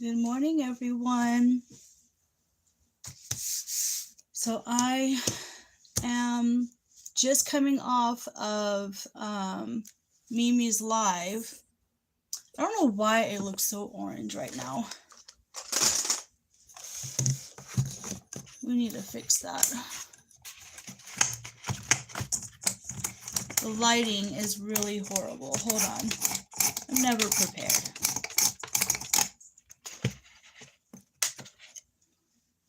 Good morning, everyone. So I am just coming off of Mimi's live. I don't know why it looks so orange right now. We need to fix that. The lighting is really horrible. Hold on. I'm never prepared.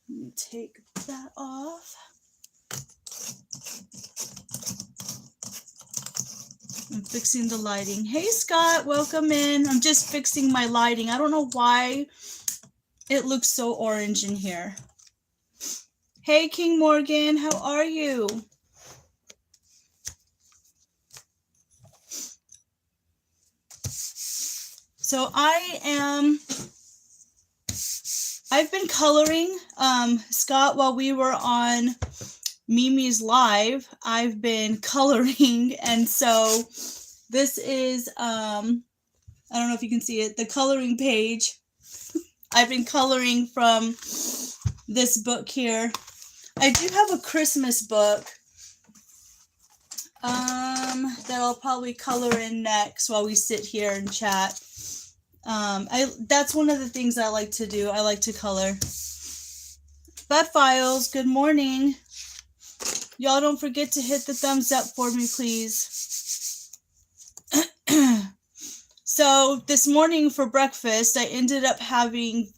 Let me take that off. I'm fixing the lighting. Hey, Scott, welcome in. I'm just fixing my lighting. I don't know why it looks so orange in here. Hey, King Morgan, how are you? So I've been coloring, Scott, while we were on Mimi's live, I've been coloring. And so this is, I don't know if you can see it, the coloring page. I've been coloring from this book here. I do have a Christmas book that I'll probably color in next while we sit here and chat. That's one of the things I like to do. I like to color. Bud Files, good morning. Y'all don't forget to hit the thumbs up for me, please. So this morning for breakfast, I ended up having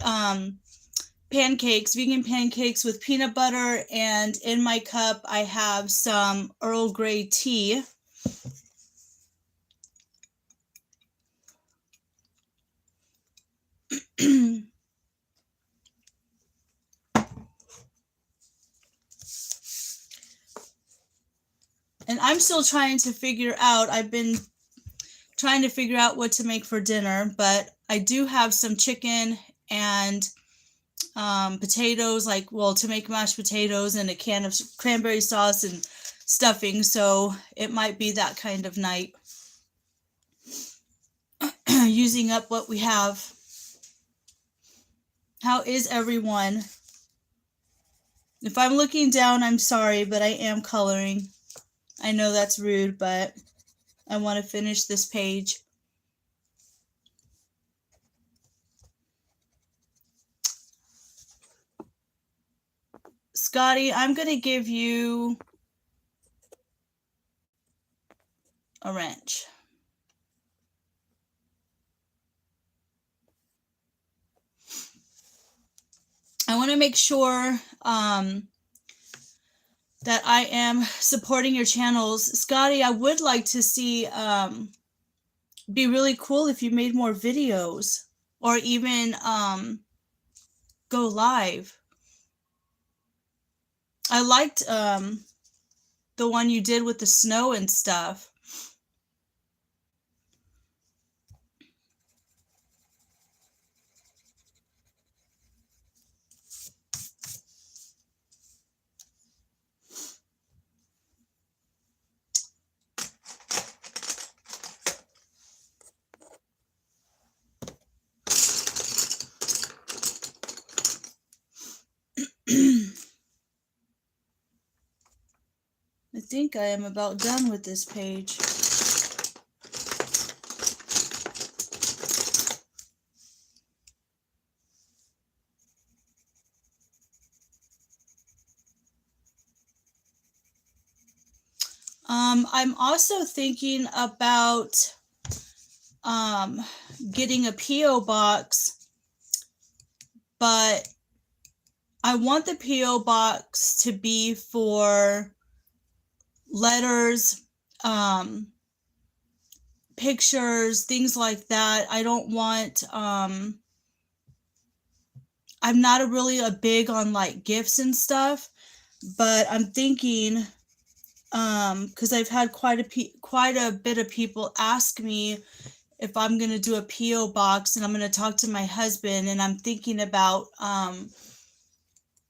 pancakes, vegan pancakes with peanut butter, and in my cup I have some Earl Grey tea. And I'm still trying to figure out, I've been trying to figure out what to make for dinner, but I do have some chicken and potatoes, to make mashed potatoes and a can of cranberry sauce and stuffing, so it might be that kind of night. Using up what we have. How is everyone? If I'm looking down, I'm sorry, but I am coloring. I know that's rude, but I want to finish this page. Scotty, I'm going to give you a wrench. I want to make sure that I am supporting your channels. Scotty, I would like to see, be really cool if you made more videos or even go live. I liked the one you did with the snow and stuff. I think I am about done with this page. I'm also thinking about getting a P.O. box, but I want the P.O. box to be for letters, pictures, things like that. I don't want, I'm not really a big on like gifts and stuff, but I'm thinking, because I've had quite a bit of people ask me if I'm going to do a P.O. box, and I'm going to talk to my husband, and I'm thinking about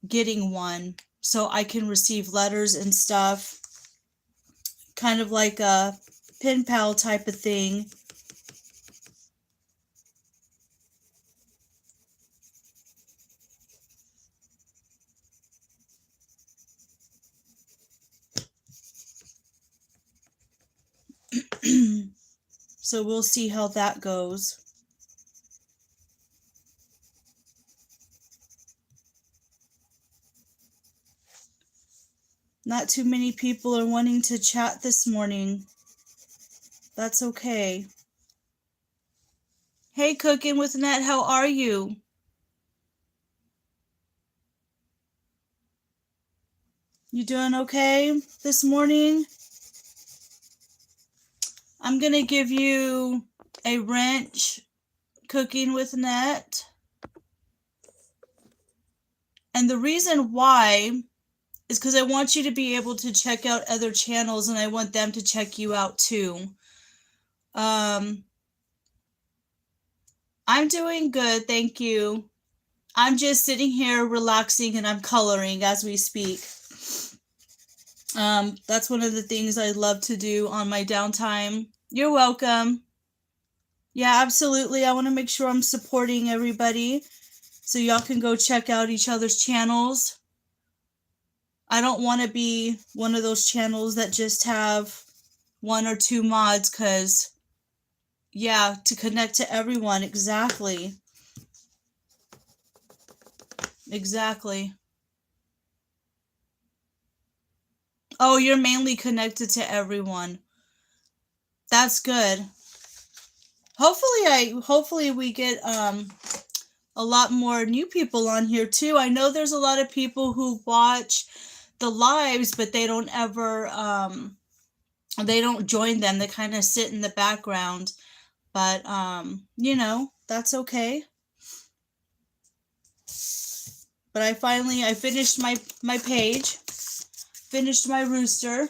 getting one so I can receive letters and stuff, kind of like a pen pal type of thing. So we'll see how that goes. Not too many people are wanting to chat this morning. That's okay. Hey, Cooking with Net, how are you? You doing okay this morning? I'm going to give you a wrench, Cooking with Net. And the reason why is because I want you to be able to check out other channels, and I want them to check you out too. I'm doing good, thank you. I'm just sitting here relaxing, and I'm coloring as we speak. That's one of the things I love to do on my downtime. You're welcome. Yeah, absolutely. I want to make sure I'm supporting everybody, so y'all can go check out each other's channels. I don't want to be one of those channels that just have 1 or 2 mods, because, yeah, to connect to everyone. Exactly. Exactly. Oh, you're mainly connected to everyone. That's good. Hopefully we get a lot more new people on here too. I know there's a lot of people who watch the lives, but they don't ever they don't join them. They kind of sit in the background. But you know, that's okay. But I finished my page. Finished my rooster.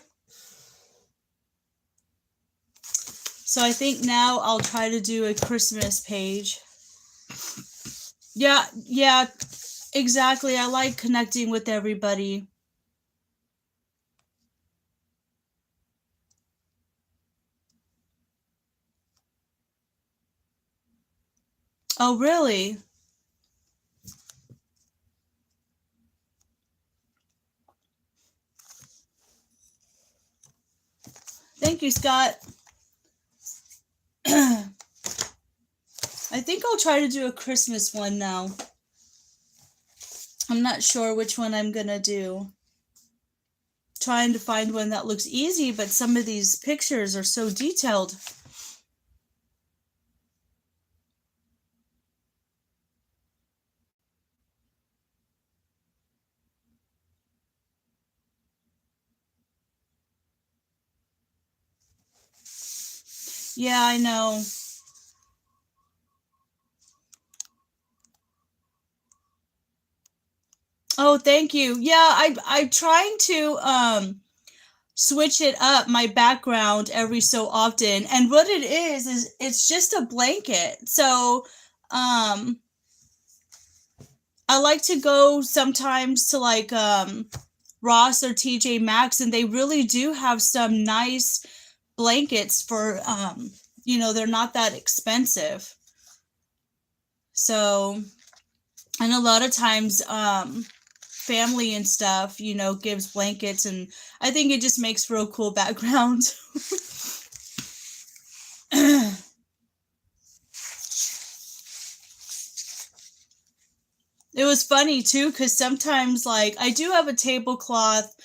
So I think now I'll try to do a Christmas page. Yeah, exactly. I like connecting with everybody. Oh, really? Thank you, Scott. I think I'll try to do a Christmas one now. I'm not sure which one I'm gonna do. Trying to find one that looks easy, but some of these pictures are so detailed. Yeah, I know. Oh, thank you. Yeah, I'm trying to switch it up, my background, every so often. And what it is it's just a blanket. So I like to go sometimes to like Ross or TJ Maxx, and they really do have some nice blankets for you know, they're not that expensive. So, and a lot of times family and stuff, you know, gives blankets, and I think it just makes for a cool background. It was funny too, because sometimes, like, I do have a tablecloth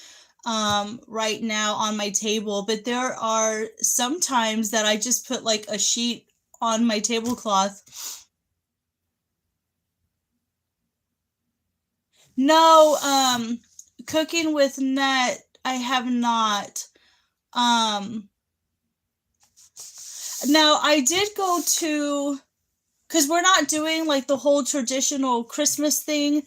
right now on my table, but there are sometimes that I just put like a sheet on my tablecloth. No, Cooking with Net, I have not. Um, Now I did go to, because we're not doing like the whole traditional Christmas thing,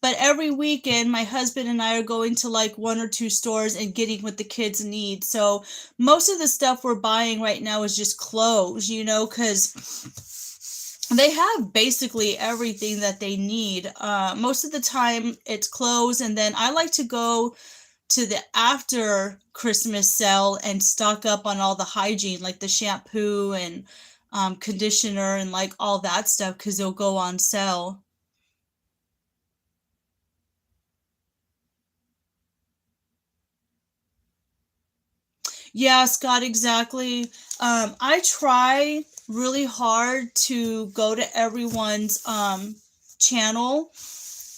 but every weekend my husband and I are going to like 1 or 2 stores and getting what the kids need. So most of the stuff we're buying right now is just clothes, you know, because they have basically everything that they need. Most of the time it's clothes, and then I like to go to the after Christmas sale and stock up on all the hygiene, like the shampoo and conditioner and like all that stuff, because they'll go on sale. Yeah, Scott, exactly. I try really hard to go to everyone's channel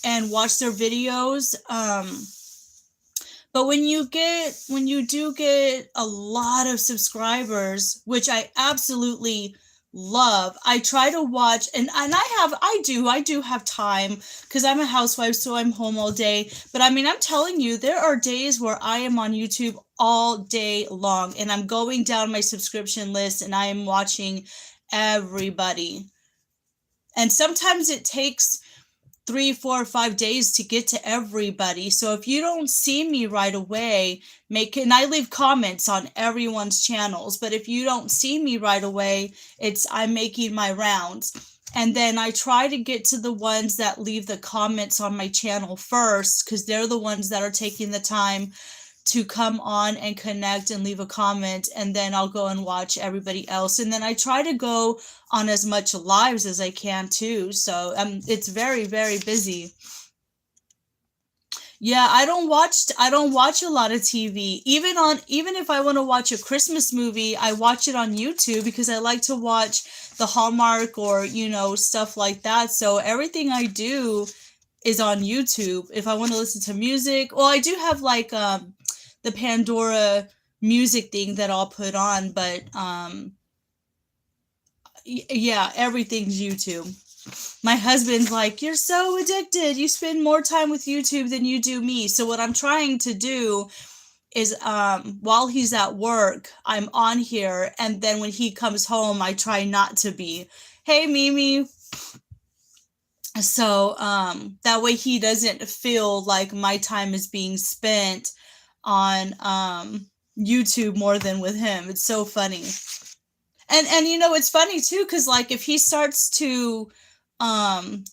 and watch their videos. But when you do get a lot of subscribers, which I absolutely love, I try to watch, and I do have time because I'm a housewife, so I'm home all day. But I mean, I'm telling you, there are days where I am on YouTube all day long and I'm going down my subscription list and I am watching everybody. And sometimes it takes 3, 4, or 5 days to get to everybody. So if you don't see me right away, and I leave comments on everyone's channels, but if you don't see me right away, I'm making my rounds. And then I try to get to the ones that leave the comments on my channel first, because they're the ones that are taking the time to come on and connect and leave a comment, and then I'll go and watch everybody else. And then I try to go on as much lives as I can too. So it's very, very busy. Yeah, I don't watch a lot of TV. Even if I want to watch a Christmas movie, I watch it on YouTube because I like to watch the Hallmark or, stuff like that. So everything I do is on YouTube. If I want to listen to music, well, I do have like the Pandora music thing that I'll put on, but yeah, everything's YouTube. My husband's like, "You're so addicted. You spend more time with YouTube than you do me." So what I'm trying to do is while he's at work, I'm on here, and then when he comes home, I try not to be. Hey, Mimi. So that way he doesn't feel like my time is being spent on YouTube more than with him. It's so funny. And it's funny too, because like if he starts to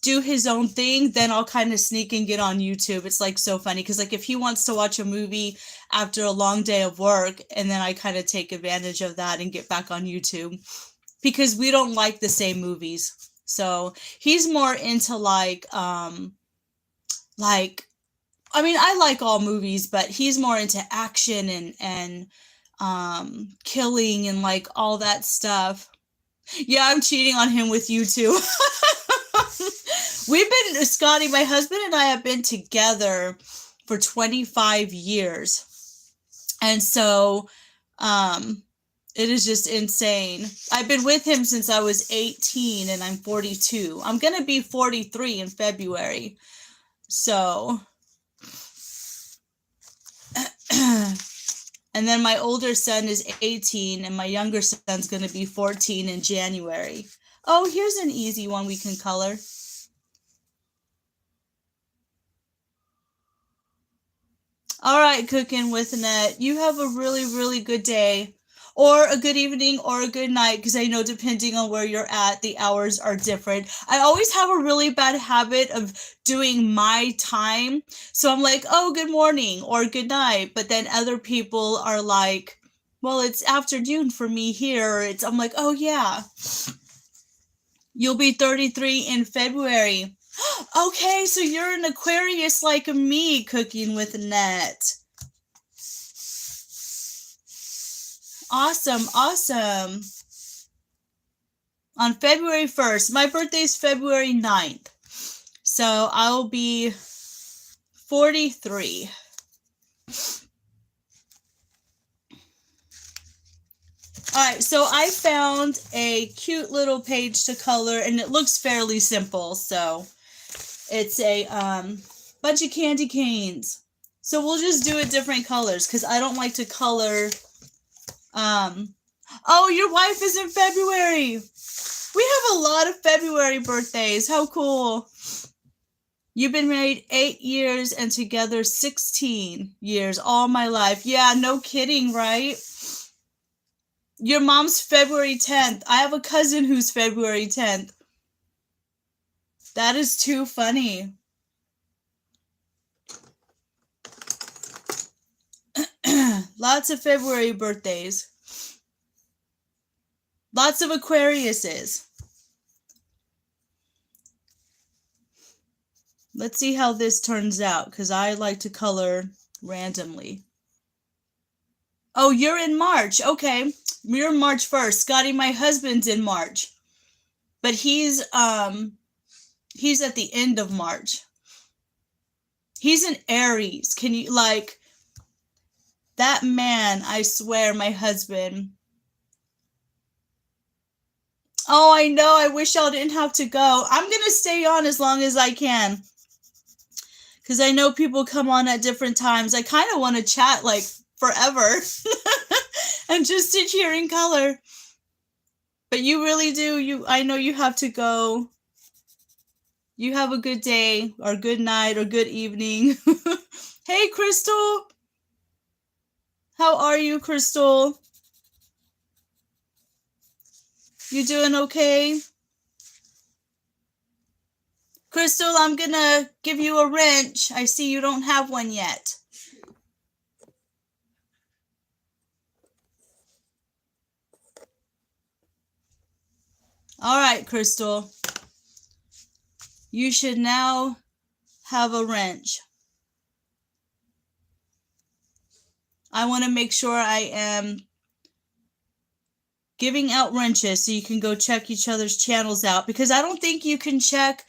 do his own thing, then I'll kind of sneak and get on YouTube. It's like so funny because like if he wants to watch a movie after a long day of work, and then I kind of take advantage of that and get back on YouTube because we don't like the same movies. So he's more into like I mean, I like all movies, but he's more into action and killing and like all that stuff. Yeah, I'm cheating on him with you too. Scotty, my husband and I have been together for 25 years. And so it is just insane. I've been with him since I was 18 and I'm 42. I'm going to be 43 in February. So and then my older son is 18 and my younger son's going to be 14 in January. Oh, here's an easy one we can color. All right, Cooking with Annette. You have a really, really good day, or a good evening, or a good night, because I know depending on where you're at, the hours are different. I always have a really bad habit of doing my time. So I'm like, oh, good morning or good night. But then other people are like, well, it's afternoon for me here. I'm like, oh, yeah. You'll be 33 in February. Okay, so you're an Aquarius like me, Cooking with Annette. Awesome, awesome. On February 1st. My birthday is February 9th. So I'll be 43. Alright, so I found a cute little page to color, and it looks fairly simple, so it's a bunch of candy canes. So we'll just do it different colors, because I don't like to color. Oh, your wife is in February! We have a lot of February birthdays. How cool. You've been married 8 years and together 16 years, all my life. Yeah, no kidding, right? Your mom's February 10th. I have a cousin who's February 10th. That is too funny. Lots of February birthdays. Lots of Aquariuses. Let's see how this turns out, because I like to color randomly. Oh, you're in March. Okay. You're March 1st. Scotty, my husband's in March. But he's at the end of March. He's an Aries. Can you, like, that man, I swear, my husband. Oh, I know. I wish y'all didn't have to go. I'm going to stay on as long as I can. Because I know people come on at different times. I kind of want to chat, like, forever. And just sit here in color. But you really do. I know you have to go. You have a good day, or good night, or good evening. Hey, Crystal. How are you, Crystal? You doing okay? Crystal, I'm gonna give you a wrench. I see you don't have one yet. All right, Crystal. You should now have a wrench. I want to make sure I am giving out wrenches so you can go check each other's channels out, because I don't think you can check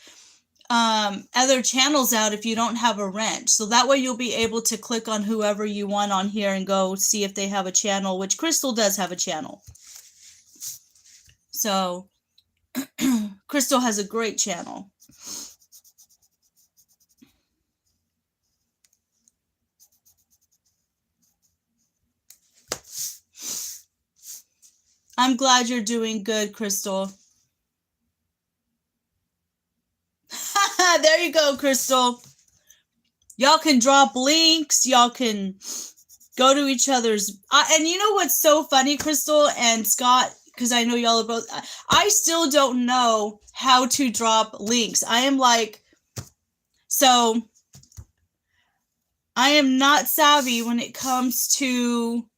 other channels out if you don't have a wrench. So that way you'll be able to click on whoever you want on here and go see if they have a channel, which Crystal does have a channel. So Crystal has a great channel. I'm glad you're doing good, Crystal. There you go, Crystal. Y'all can drop links. Y'all can go to each other's. And you know what's so funny, Crystal and Scott, because I know y'all are both. I still don't know how to drop links. I am like, so I am not savvy when it comes to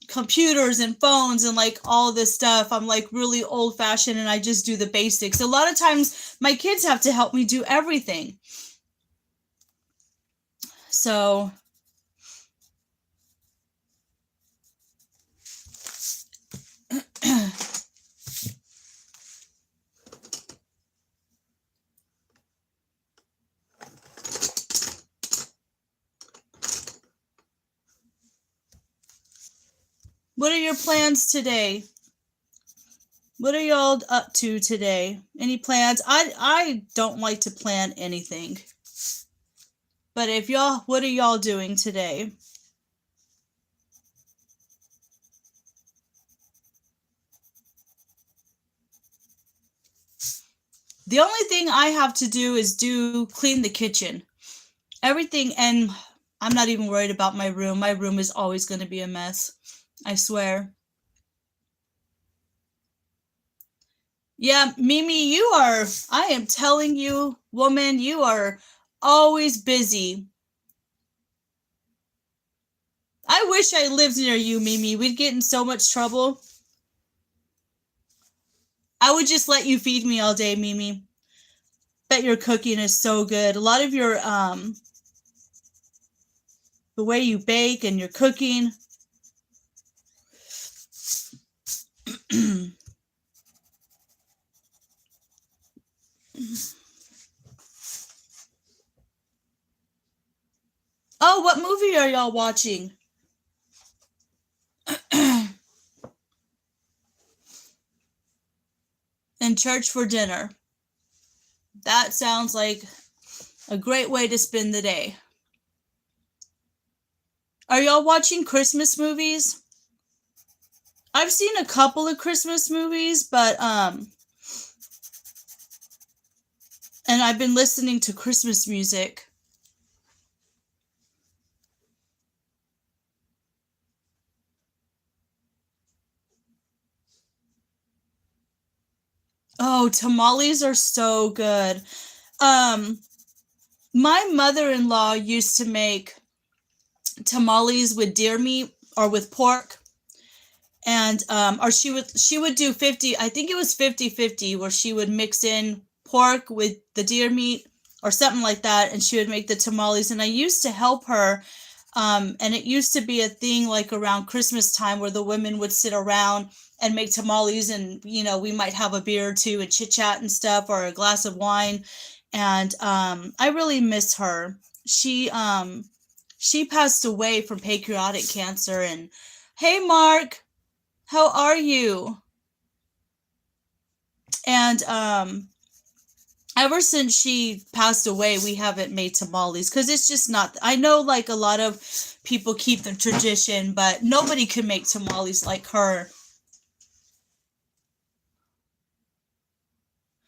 computers and phones and like all this stuff. I'm like really old fashioned and I just do the basics. A lot of times my kids have to help me do everything. So what are your plans today? What are y'all up to today? Any plans? I don't like to plan anything. But if y'all, what are y'all doing today? The only thing I have to do is clean the kitchen. Everything, and I'm not even worried about my room. My room is always going to be a mess. I swear. Yeah, Mimi, I am telling you, woman, you are always busy. I wish I lived near you, Mimi. We'd get in so much trouble. I would just let you feed me all day, Mimi. Bet your cooking is so good. A lot of your, the way you bake and your cooking. Oh, what movie are y'all watching? In church for dinner. That sounds like a great way to spend the day. Are y'all watching Christmas movies? I've seen a couple of Christmas movies, but and I've been listening to Christmas music. Oh, tamales are so good. My mother-in-law used to make tamales with deer meat or with pork. And or she would do 50, I think it was 50-50, where she would mix in pork with the deer meat or something like that, and she would make the tamales. And I used to help her And it used to be a thing like around Christmas time where the women would sit around and make tamales, and we might have a beer or two and chit chat and stuff, or a glass of wine. And I really miss her. She passed away from pancreatic cancer. And hey, Mark, how are you? And ever since she passed away, we haven't made tamales because it's just not. I know like a lot of people keep the tradition, but nobody can make tamales like her.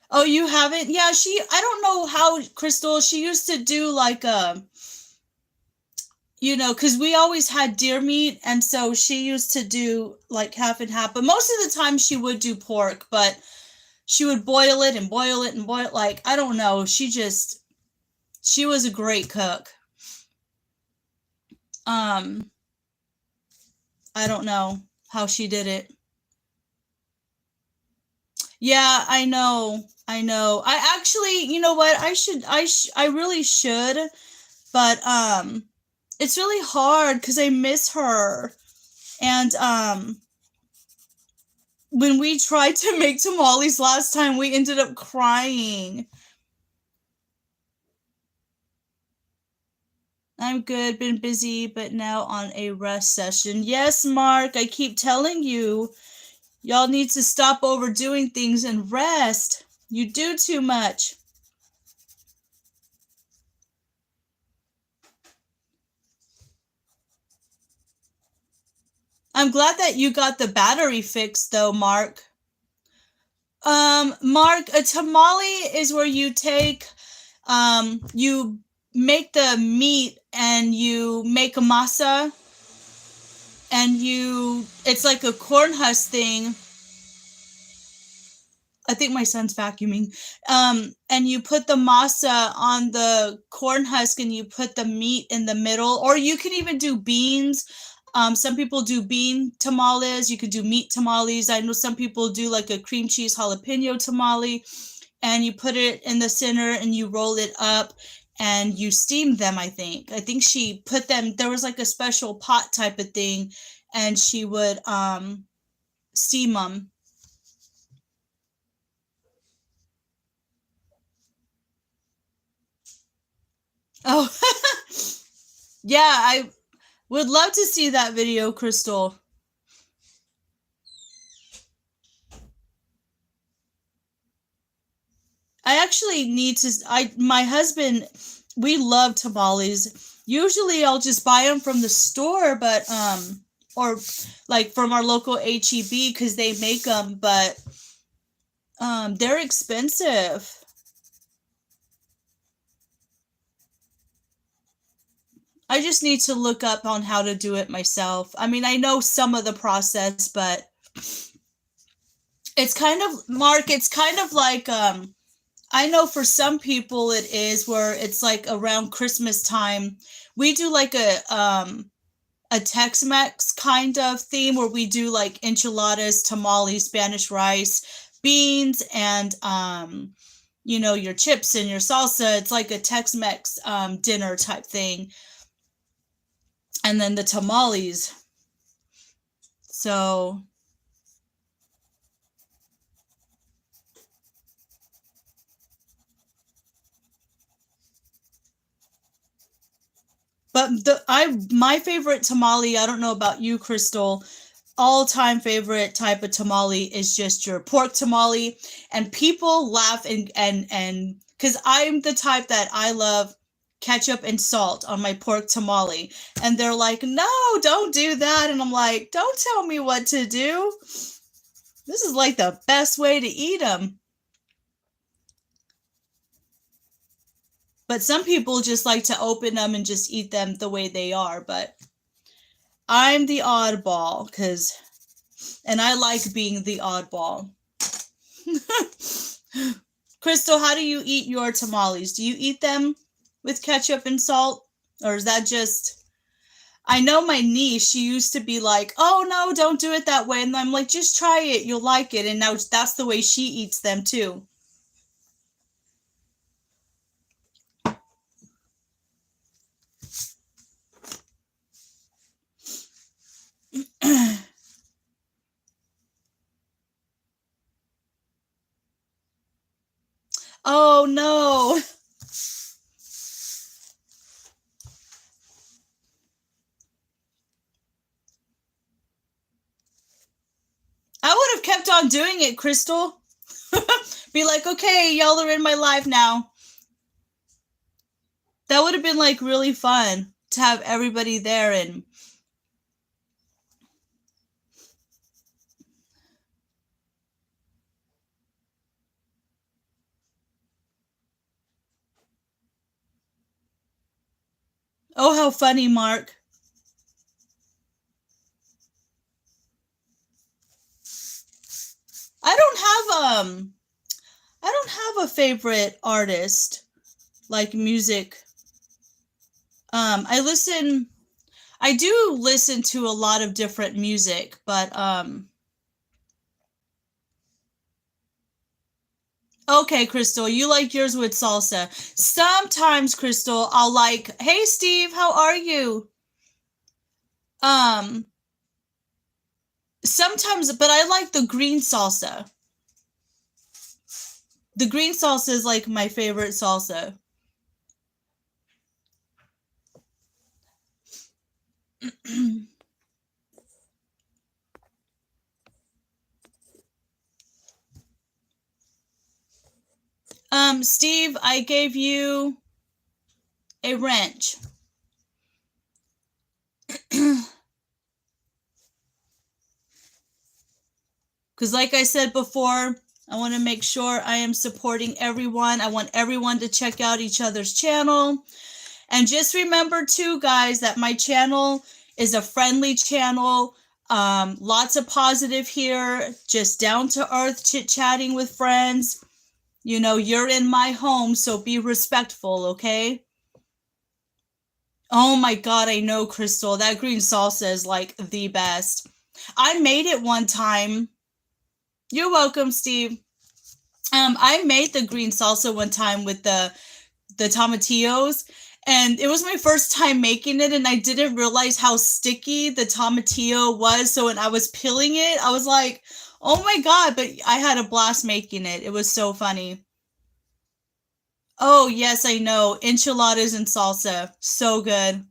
Oh, you haven't? Yeah, I don't know how, Crystal, she used to do like because we always had deer meat, and so she used to do like half and half, but most of the time she would do pork, but she would boil it and boil it and boil it. Like, I don't know. She was a great cook. Um, I don't know how she did it. Yeah, I know. I know. I actually, you know what? I really should, but it's really hard cuz I miss her. And when we tried to make tamales last time, we ended up crying. I'm good, been busy, but now on a rest session. Yes, Mark, I keep telling you, y'all need to stop overdoing things and rest. You do too much. I'm glad that you got the battery fixed though, Mark. Mark, a tamale is where you take you make the meat and you make a masa, and it's like a corn husk thing. I think my son's vacuuming. And you put the masa on the corn husk and you put the meat in the middle, or you can even do beans. Some people do bean tamales. You could do meat tamales. I know some people do like a cream cheese jalapeno tamale, and you put it in the center and you roll it up and you steam them. I think she put them, there was like a special pot type of thing, and she would steam them. Oh, yeah, I would love to see that video, Crystal. I actually need to. My husband, we love tamales. Usually, I'll just buy them from the store, but or like from our local HEB because they make them, but they're expensive. I just need to look up on how to do it myself. I mean, I know some of the process, but it's kind of, Mark, it's kind of like I know for some people it is where it's like around Christmas time. We do like a Tex-Mex kind of theme where we do like enchiladas, tamales, Spanish rice, beans, and your chips and your salsa. It's like a Tex-Mex dinner type thing. And then the tamales. So, but my favorite tamale, I don't know about you, Crystal, all-time favorite type of tamale is just your pork tamale. And people laugh and because I'm the type that I love ketchup and salt on my pork tamale, and they're like, no, don't do that. And I'm like, don't tell me what to do. This is like the best way to eat them. But some people just like to open them and just eat them the way they are. But I'm the oddball and I like being the oddball. Crystal, how do you eat your tamales? Do you eat them with ketchup and salt? Or is that just... I know my niece, she used to be like, oh no, don't do it that way. And I'm like, just try it, you'll like it. And now that's the way she eats them too. Oh no. I would have kept on doing it, Crystal. Be like, okay, y'all are in my live now. That would have been like really fun to have everybody there. And oh, how funny, Mark. I don't have a favorite artist like music. I do listen to a lot of different music, but okay, Crystal, you like yours with salsa. Sometimes, Crystal, I'll like, hey Steve, how are you? Um Sometimes, but I like the green salsa. The green salsa is like my favorite salsa. Steve, I gave you a wrench. Because like I said before, I want to make sure I am supporting everyone. I want everyone to check out each other's channel. And just remember too, guys, that my channel is a friendly channel. Lots of positive here, just down to earth chit-chatting with friends. You know, you're in my home, so be respectful, okay? Oh my God, I know, Crystal. That green salsa is like the best. I made it one time. You're welcome, Steve. I made the green salsa one time with the tomatillos, and it was my first time making it, and I didn't realize how sticky the tomatillo was. So when I was peeling it, I was like, "Oh my God!" But I had a blast making it. It was so funny. Oh yes, I know, enchiladas and salsa, so good.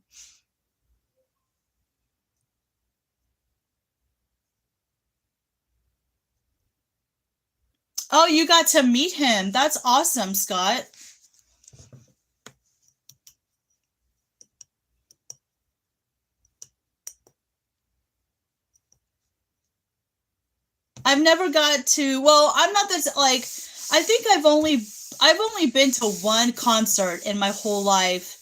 Oh, you got to meet him. That's awesome, Scott. I've never got to. Well, I'm not this like. I think I've only been to one concert in my whole life,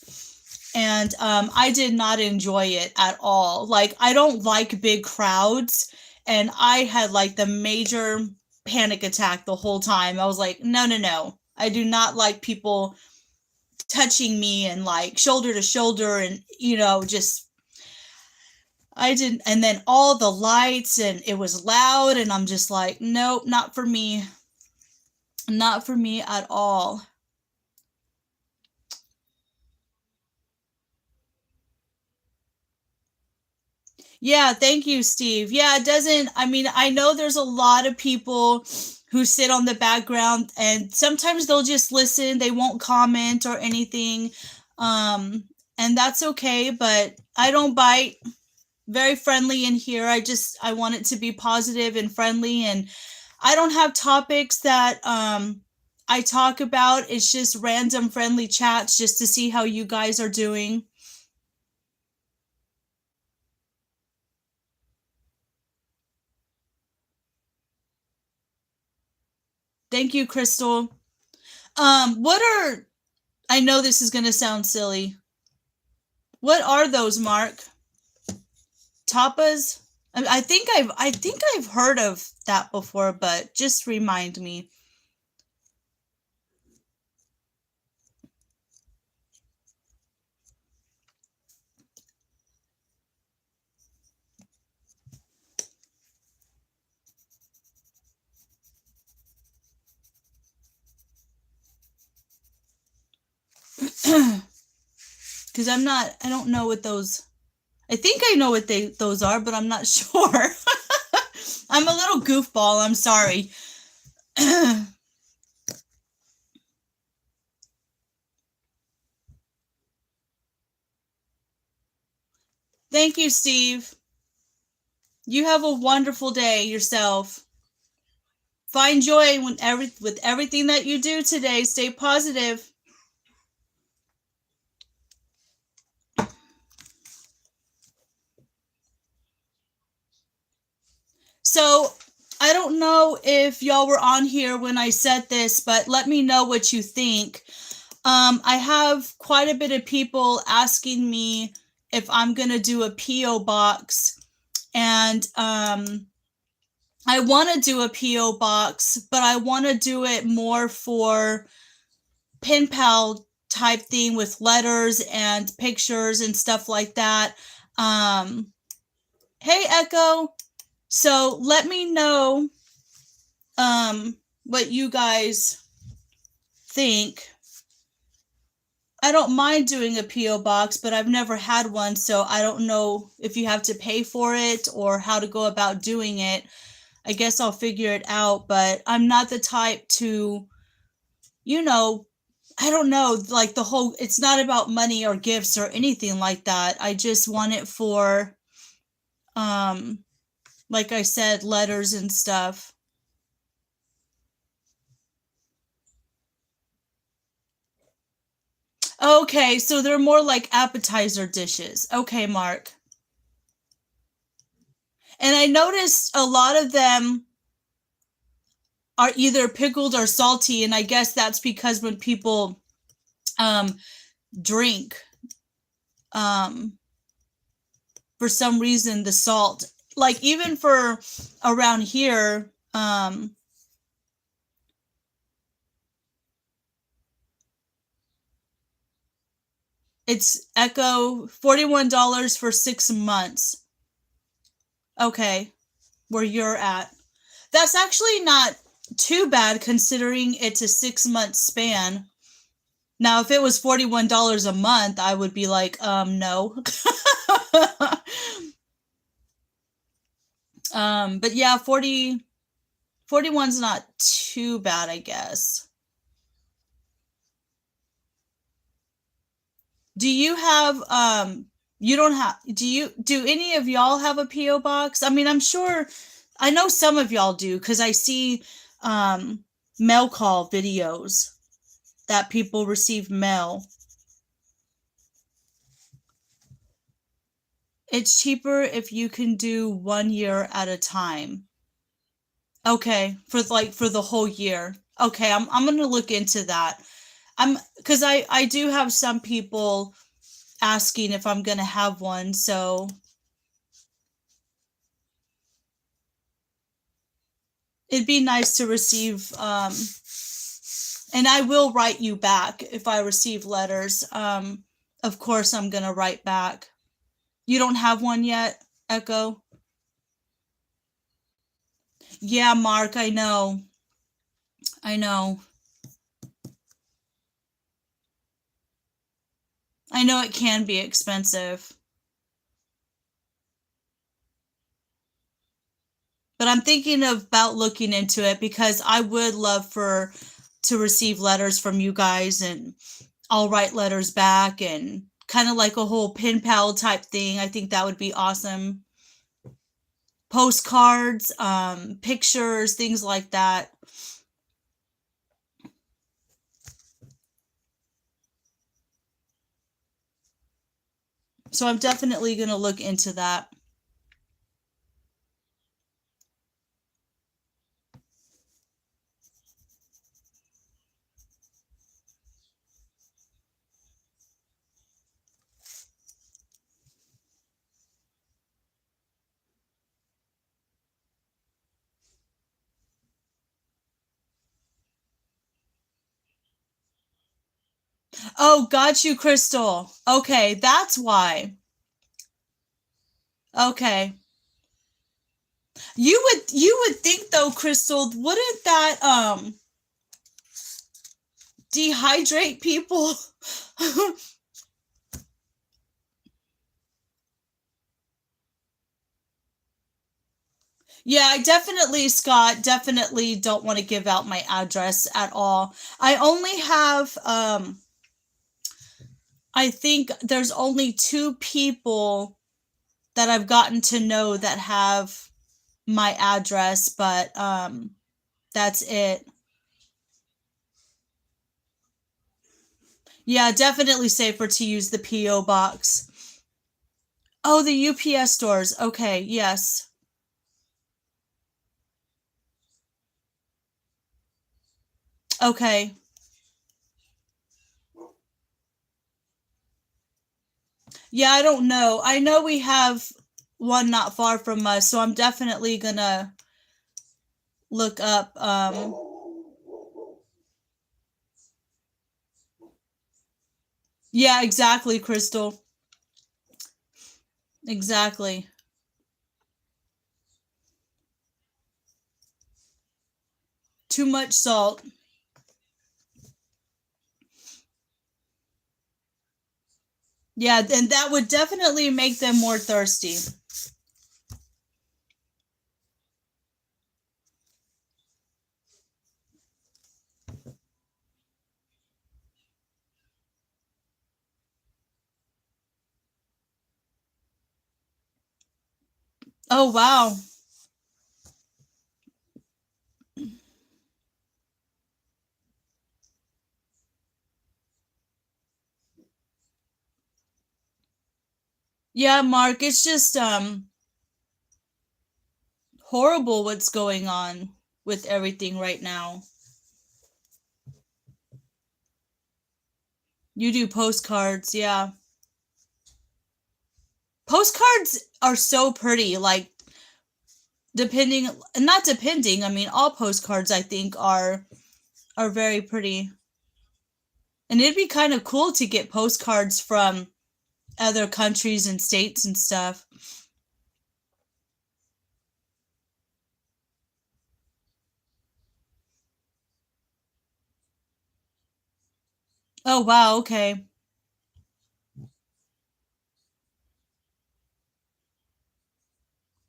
and I did not enjoy it at all. Like I don't like big crowds, and I had like the major panic attack the whole time. I was like, no, no, no. I do not like people touching me and like shoulder to shoulder, and just I didn't. And then all the lights, and it was loud, and I'm just like, nope, not for me. Not for me at all. Yeah, thank you, Steve. Yeah, it doesn't, I mean, I know there's a lot of people who sit on the background, and sometimes they'll just listen, they won't comment or anything. And that's okay, but I don't bite. Very friendly in here. I want it to be positive and friendly, and I don't have topics that I talk about. It's just random friendly chats just to see how you guys are doing. Thank you, Crystal. What are I know this is going to sound silly. What are those, Mark? Tapas? I think I've heard of that before, but just remind me. Cuz I don't know what those I think I know what those are, but I'm not sure. I'm a little goofball. I'm sorry. Thank you, Steve. You have a wonderful day yourself. Find joy with everything that you do today. Stay positive. So I don't know if y'all were on here when I said this, but let me know what you think. I have quite a bit of people asking me if I'm going to do a P.O. box. And I want to do a P.O. box, but I want to do it more for pen pal type thing with letters and pictures and stuff like that. Hey, Echo. So let me know what you guys think. I don't mind doing a P.O. box, but I've never had one, so I don't know if you have to pay for it or how to go about doing it. I guess I'll figure it out, but I'm not the type to, you know, I don't know, like the whole, it's not about money or gifts or anything like that. I just want it for, like I said, letters and stuff. Okay, so they're more like appetizer dishes. Okay, Mark. And I noticed a lot of them are either pickled or salty, and I guess that's because when people drink, for some reason the salt, like even for around here, it's Echo $41 for 6 months. Okay, where you're at. That's actually not too bad considering it's a 6-month span. Now, if it was $41 a month, I would be like, no. But yeah, 41's not too bad, I guess. Do you have, you don't have, do any of y'all have a P.O. box? I mean, I'm sure, I know some of y'all do, because I see, mail call videos that people receive mail. It's cheaper if you can do 1 year at a time. Okay, for the whole year. Okay, I'm gonna look into that. Because I do have some people asking if I'm gonna have one, so it'd be nice to receive, and I will write you back if I receive letters. Of course I'm gonna write back. You don't have one yet, Echo? Yeah, Mark, I know. I know. I know it can be expensive. But I'm thinking about looking into it because I would love to receive letters from you guys, and I'll write letters back and kind of like a whole pen pal type thing. I think that would be awesome. Postcards, pictures, things like that. So I'm definitely going to look into that. Oh, got you, Crystal. Okay, that's why. Okay. You would think though, Crystal, wouldn't that dehydrate people? Yeah, I definitely, Scott, definitely don't want to give out my address at all. I only have, I think there's only two people that I've gotten to know that have my address, but that's it. Yeah, definitely safer to use the PO box. Oh, the UPS stores. Okay, yes. Okay. Yeah, I don't know. I know we have one not far from us, so I'm definitely gonna look up yeah, exactly, Crystal. Exactly. Too much salt. Yeah, and that would definitely make them more thirsty. Oh, wow. Yeah, Mark, it's just horrible what's going on with everything right now. You do postcards, yeah. Postcards are so pretty, like depending, not depending, I mean all postcards I think are very pretty. And it'd be kind of cool to get postcards from other countries and states and stuff. Oh wow, okay.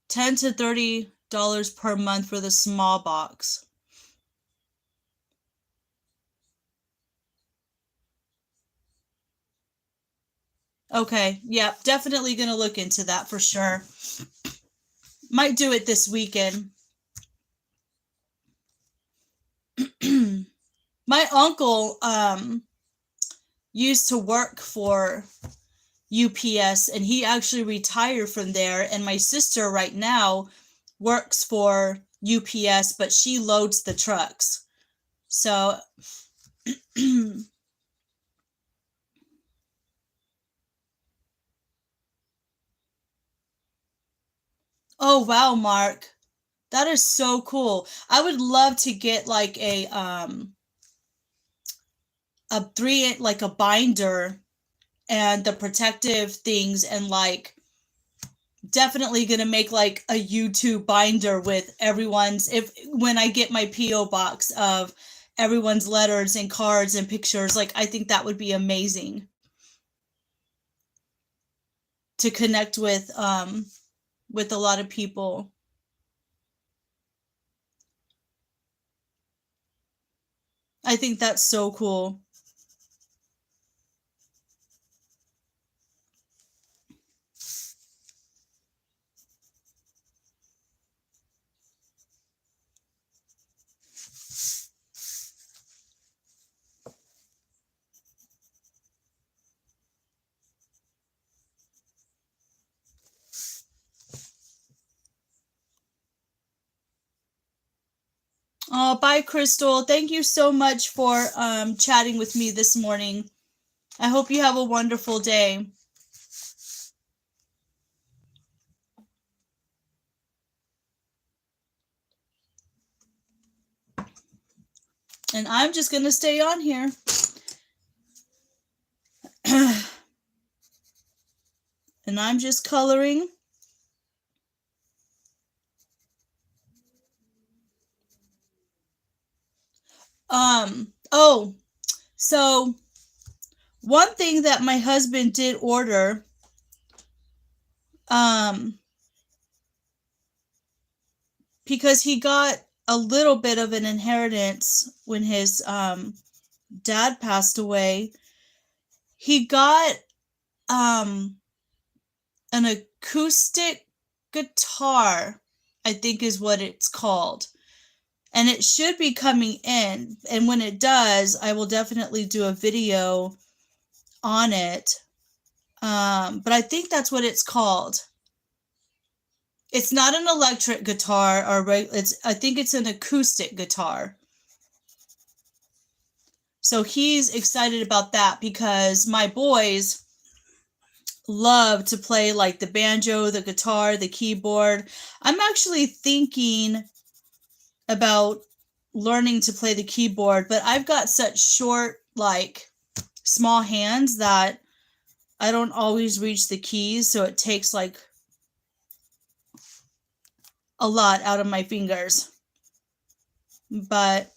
10 to $30 per month for the small box. Okay, yep, definitely gonna look into that for sure. Might do it this weekend. My uncle used to work for UPS and he actually retired from there, and my sister right now works for UPS, but she loads the trucks. So oh wow, Mark. That is so cool. I would love to get a three, like a binder and the protective things, and like definitely gonna make like a YouTube binder with everyone's, if when I get my PO box of everyone's letters and cards and pictures, like I think that would be amazing to connect with a lot of people. I think that's so cool. Oh, bye, Crystal. Thank you so much for chatting with me this morning. I hope you have a wonderful day. And I'm just going to stay on here. And I'm just coloring. Oh, so one thing that my husband did order, um, because he got a little bit of an inheritance when his dad passed away. He got an acoustic guitar, I think is what it's called. And it should be coming in. And when it does, I will definitely do a video on it. But I think that's what it's called. It's not an electric guitar, or I think it's an acoustic guitar. So he's excited about that because my boys love to play like the banjo, the guitar, the keyboard. I'm actually thinking about learning to play the keyboard, but I've got such short, like small hands that I don't always reach the keys. So it takes like a lot out of my fingers. But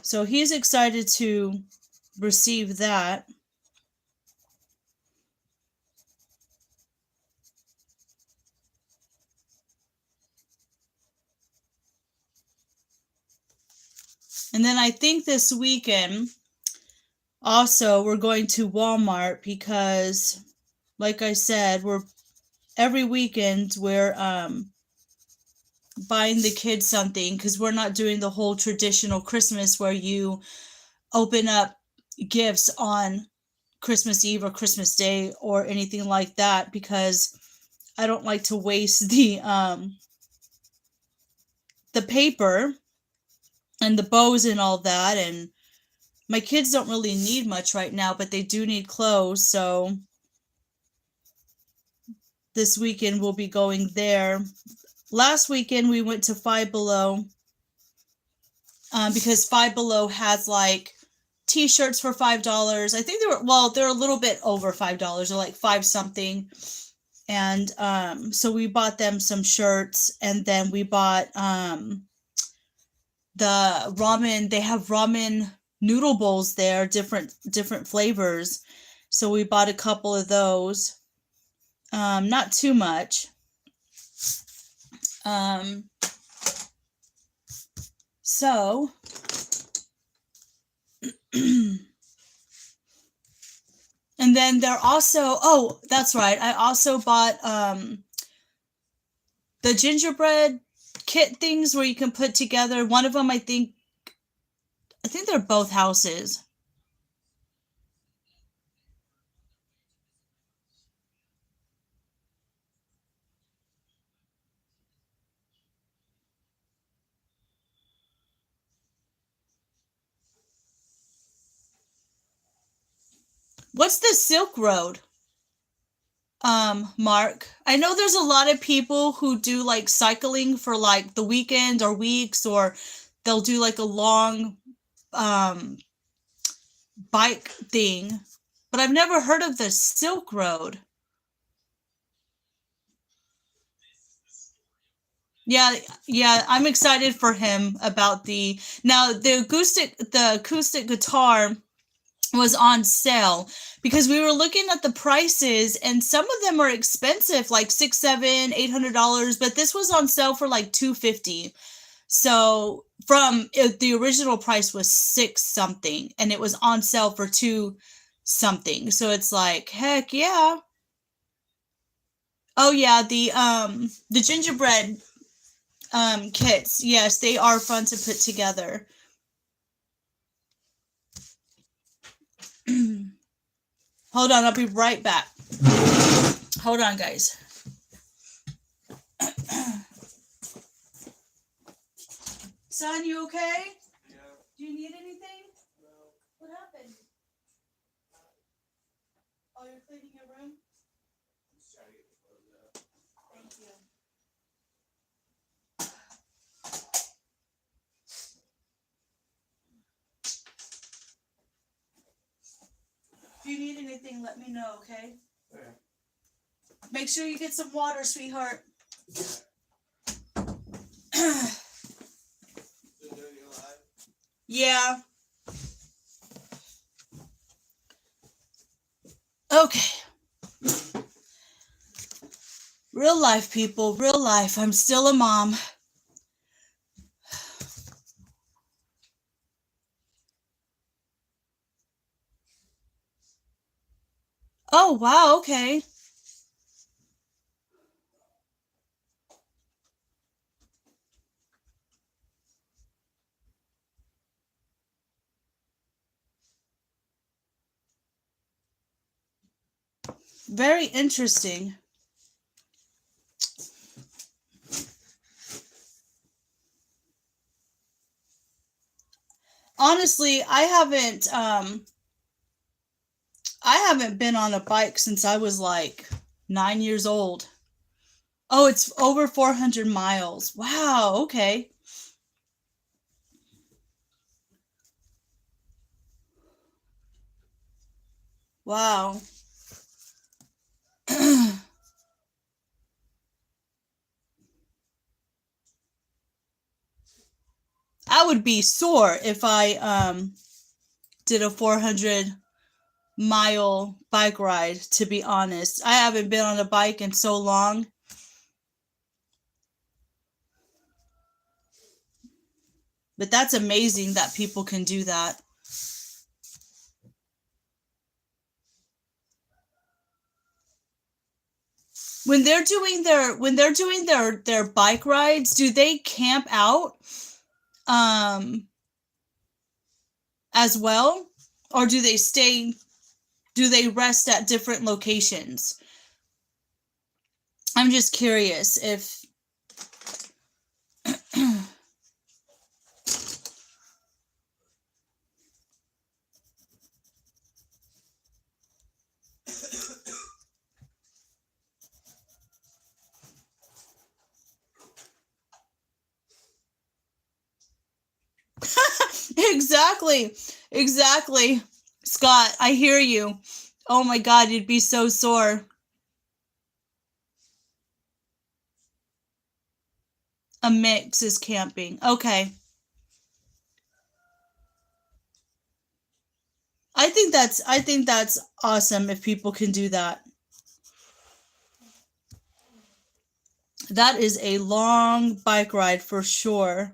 so he's excited to receive that. And then I think this weekend also we're going to Walmart because, like I said, every weekend we're buying the kids something because we're not doing the whole traditional Christmas where you open up gifts on Christmas Eve or Christmas Day or anything like that, because I don't like to waste the paper and the bows and all that. And my kids don't really need much right now, but they do need clothes. So this weekend we'll be going there. Last weekend we went to Five Below because Five Below has like t-shirts for $5. I think they're a little bit over $5. They're like 5 something. And so we bought them some shirts, and then we bought the ramen. They have ramen noodle bowls there, different flavors. So we bought a couple of those. Not too much. So and then they're also, that's right, I also bought the gingerbread kit things where you can put together. One of them, I think they're both houses. What's the Silk Road? Mark, I know there's a lot of people who do like cycling for like the weekend or weeks, or they'll do like a long bike thing, but I've never heard of the Silk Road. Yeah, I'm excited for him about the acoustic guitar was on sale because we were looking at the prices, and some of them are expensive, like $600, $700, $800, but this was on sale for like $250. So the original price was $6 something, and it was on sale for $2 something. So it's like, heck yeah. Oh yeah, the gingerbread kits. Yes, they are fun to put together. Hold on, I'll be right back. Hold on, guys. Son, you okay? Yeah. Do you need anything? No. What happened? Oh, you're cleaning your room? I'm just trying to get the clothes out. Thank you. Do you need anything anything, let me know, okay? Okay. Make sure you get some water, sweetheart. Yeah. Okay. Real life, people. Real life. I'm still a mom. Oh, wow. Okay. Very interesting. Honestly, I haven't been on a bike since I was like 9 years old. Oh, it's over 400 miles. Wow, okay. Wow. I would be sore if I did a 400-mile bike ride, to be honest. I haven't been on a bike in so long. But that's amazing that people can do that. When they're doing their bike rides, do they camp out as well, or do they rest at different locations? I'm just curious if exactly, Scott, I hear you. Oh my God, you'd be so sore. A mix is camping. Okay. I think that's awesome if people can do that. That is a long bike ride for sure.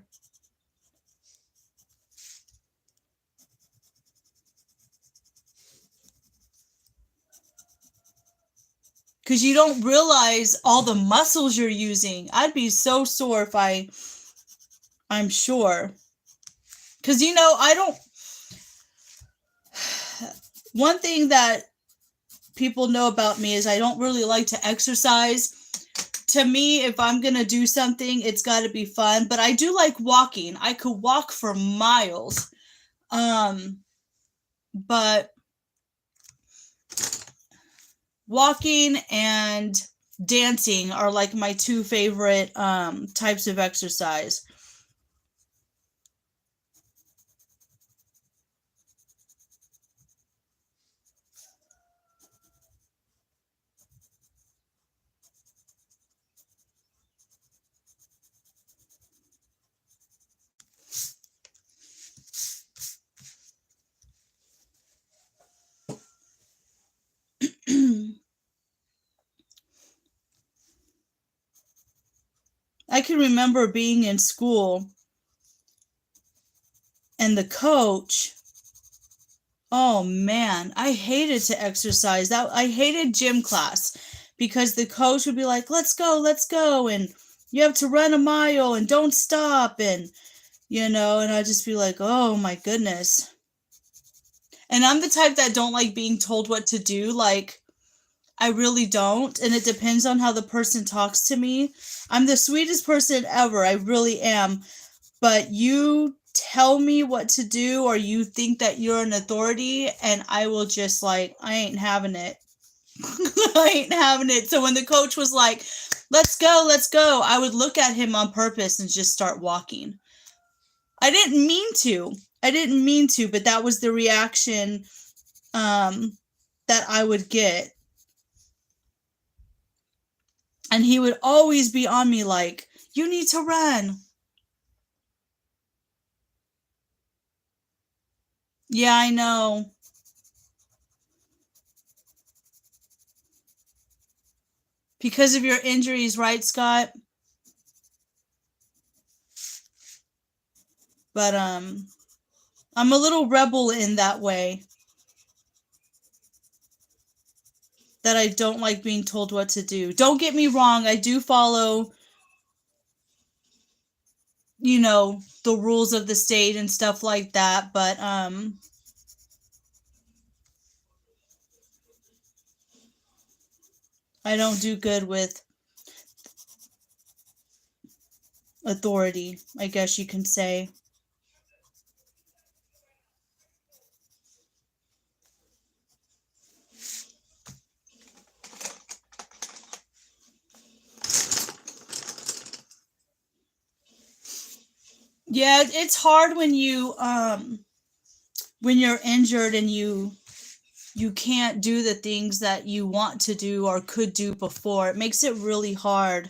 Because you don't realize all the muscles you're using. I'd be so sore if I'm sure. Because, I don't... One thing that people know about me is I don't really like to exercise. To me, if I'm going to do something, it's got to be fun. But I do like walking. I could walk for miles. But walking and dancing are like my two favorite types of exercise. I can remember being in school and the coach, oh man, I hated to exercise. I hated gym class because the coach would be like, let's go, and you have to run a mile and don't stop, and and I'd just be like, oh my goodness. And I'm the type that don't like being told what to do. Like, I really don't. And it depends on how the person talks to me. I'm the sweetest person ever. I really am. But you tell me what to do, or you think that you're an authority, and I will just I ain't having it. I ain't having it. So when the coach was like, let's go, I would look at him on purpose and just start walking. I didn't mean to, but that was the reaction that I would get. And he would always be on me like, you need to run. Yeah, I know. Because of your injuries, right, Scott? But I'm a little rebel in that way. That I don't like being told what to do. Don't get me wrong, I do follow, you know, the rules of the state and stuff like that, but I don't do good with authority, I guess you can say. Yeah, it's hard when you're injured and you can't do the things that you want to do or could do before. It makes it really hard.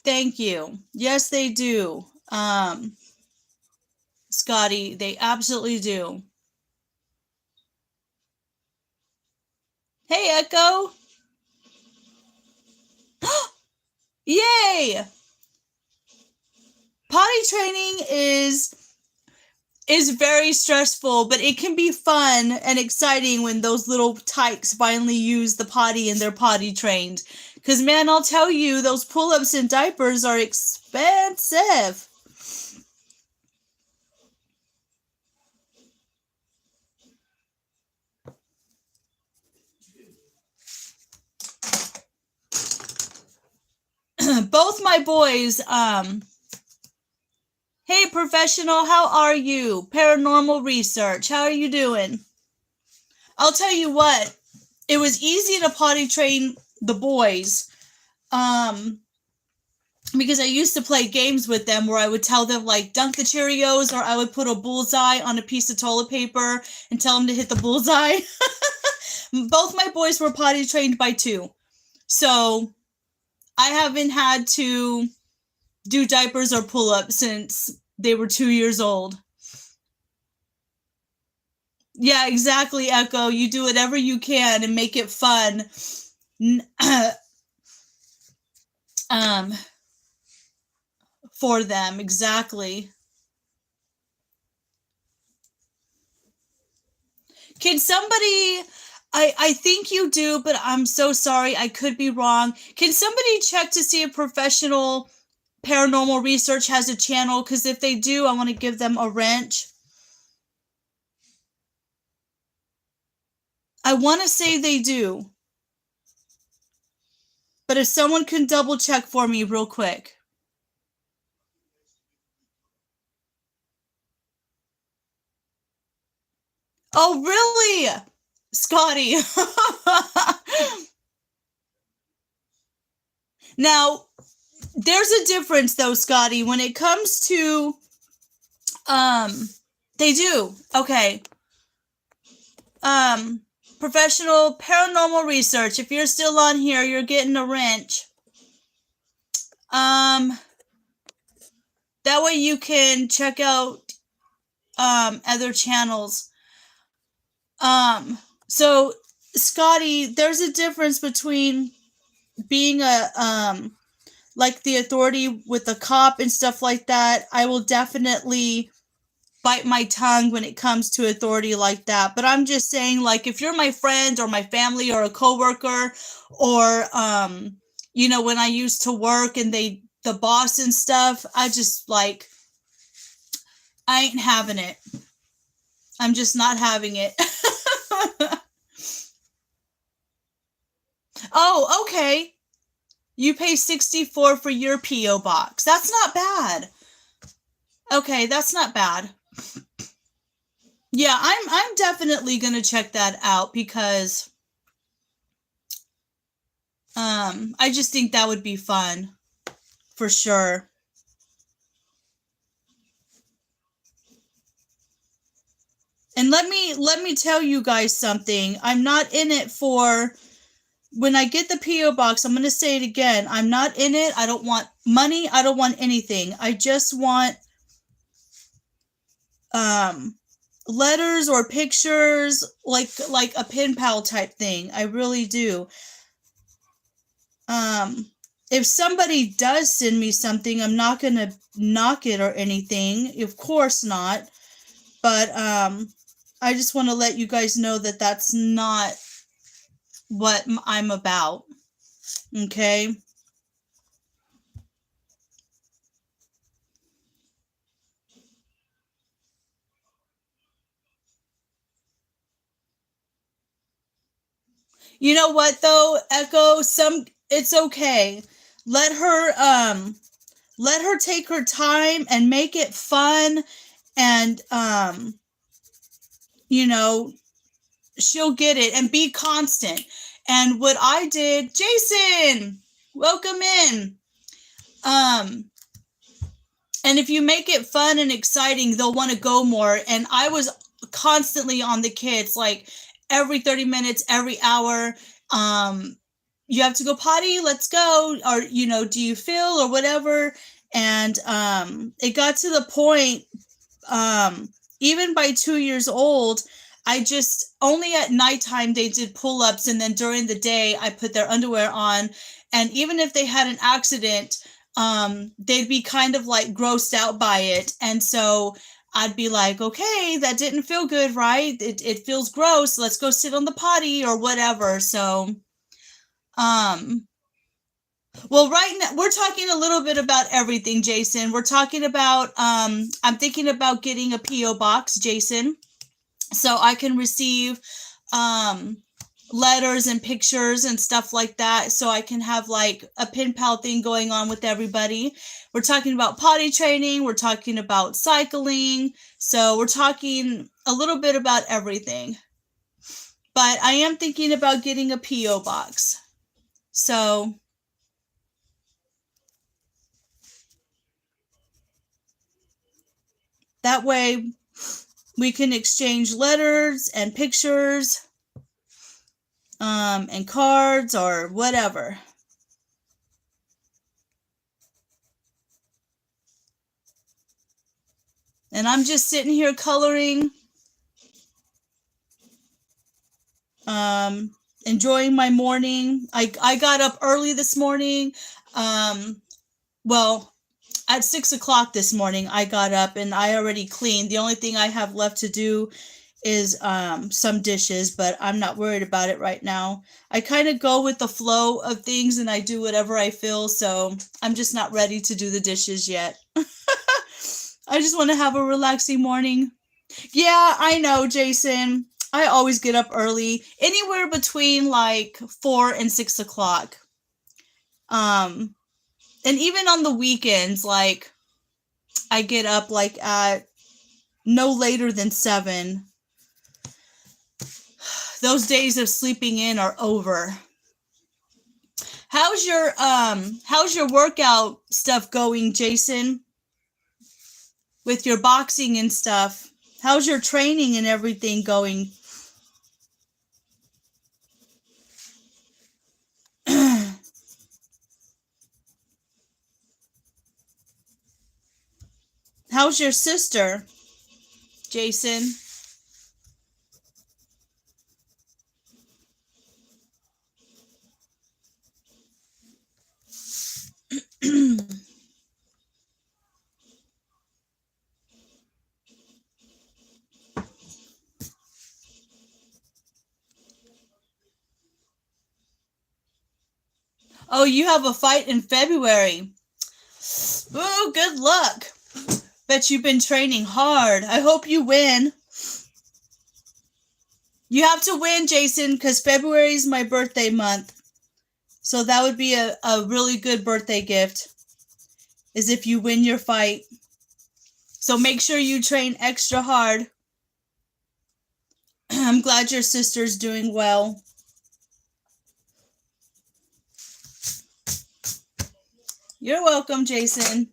Thank you. Yes, they do. Scotty, they absolutely do. Hey, Echo. Yay! Potty training is very stressful, but it can be fun and exciting when those little tykes finally use the potty and they're potty trained. Because, man, I'll tell you, those pull-ups and diapers are expensive. Both my boys, hey, professional, how are you? Paranormal research, how are you doing? I'll tell you what, it was easy to potty train the boys, because I used to play games with them where I would tell them, like, dunk the Cheerios, or I would put a bullseye on a piece of toilet paper and tell them to hit the bullseye. Both my boys were potty trained by 2. So I haven't had to do diapers or pull-ups since they were 2 years old. Yeah, exactly, Echo. You do whatever you can and make it fun. For them, exactly. Can somebody, I think you do, but I'm so sorry, I could be wrong. Can somebody check to see if Professional Paranormal Research has a channel? Because if they do, I want to give them a wrench. I want to say they do. But if someone can double check for me real quick. Oh, really? Scotty. Now, there's a difference though, Scotty, when it comes to they do. Okay. Professional Paranormal Research. If you're still on here, you're getting a wrench. That way you can check out other channels. So Scotty, there's a difference between being a like the authority with a cop and stuff like that. I will definitely bite my tongue when it comes to authority like that. But I'm just saying, like, if you're my friend or my family or a coworker, or you know, when I used to work and the boss and stuff, I just, like, I ain't having it. I'm just not having it. Oh, okay. You pay $64 for your P.O. box. That's not bad. Okay, that's not bad. Yeah, I'm definitely gonna check that out because I just think that would be fun for sure. And let me tell you guys something. I'm not in it for when I get the P.O. box, I'm going to say it again. I'm not in it. I don't want money. I don't want anything. I just want letters or pictures, like a pen pal type thing. I really do. If somebody does send me something, I'm not going to knock it or anything. Of course not. But I just want to let you guys know that that's not what I'm about. Okay? You know what though, Echo? It's okay. Let her take her time and make it fun, and you know, she'll get it, and be constant. And what I did, Jason, welcome in. And if you make it fun and exciting, they'll want to go more. And I was constantly on the kids, like every 30 minutes, every hour. You have to go potty, let's go. Or, you know, do you feel or whatever? And it got to the point, even by 2 years old, I just only at nighttime they did pull-ups, and then during the day I put their underwear on. And even if they had an accident, they'd be kind of like grossed out by it. And so I'd be like, okay, that didn't feel good, right? It feels gross. Let's go sit on the potty or whatever. So, well, right now we're talking a little bit about everything, Jason. We're talking about, I'm thinking about getting a P.O. box, Jason, so I can receive, letters and pictures and stuff like that, so I can have like a pen pal thing going on with everybody. We're talking about potty training, we're talking about cycling, so we're talking a little bit about everything. But I am thinking about getting a P.O. box. So that way we can exchange letters and pictures, and cards or whatever. And I'm just sitting here coloring, enjoying my morning. I got up early this morning. Well, at 6 o'clock this morning, I got up and I already cleaned. The only thing I have left to do is some dishes, but I'm not worried about it right now. I kind of go with the flow of things and I do whatever I feel, so I'm just not ready to do the dishes yet. I just want to have a relaxing morning. Yeah, I know, Jason. I always get up early, anywhere between like 4 and 6 o'clock. And even on the weekends, like I get up like at no later than 7. Those days of sleeping in are over. How's your workout stuff going, Jason? With your boxing and stuff. How's your training and everything going? How's your sister, Jason? Oh, you have a fight in February. Oh, good luck. Bet you've been training hard. I hope you win. You have to win, Jason, because February is my birthday month. So that would be a really good birthday gift, is if you win your fight. So make sure you train extra hard. I'm glad your sister's doing well. You're welcome, Jason.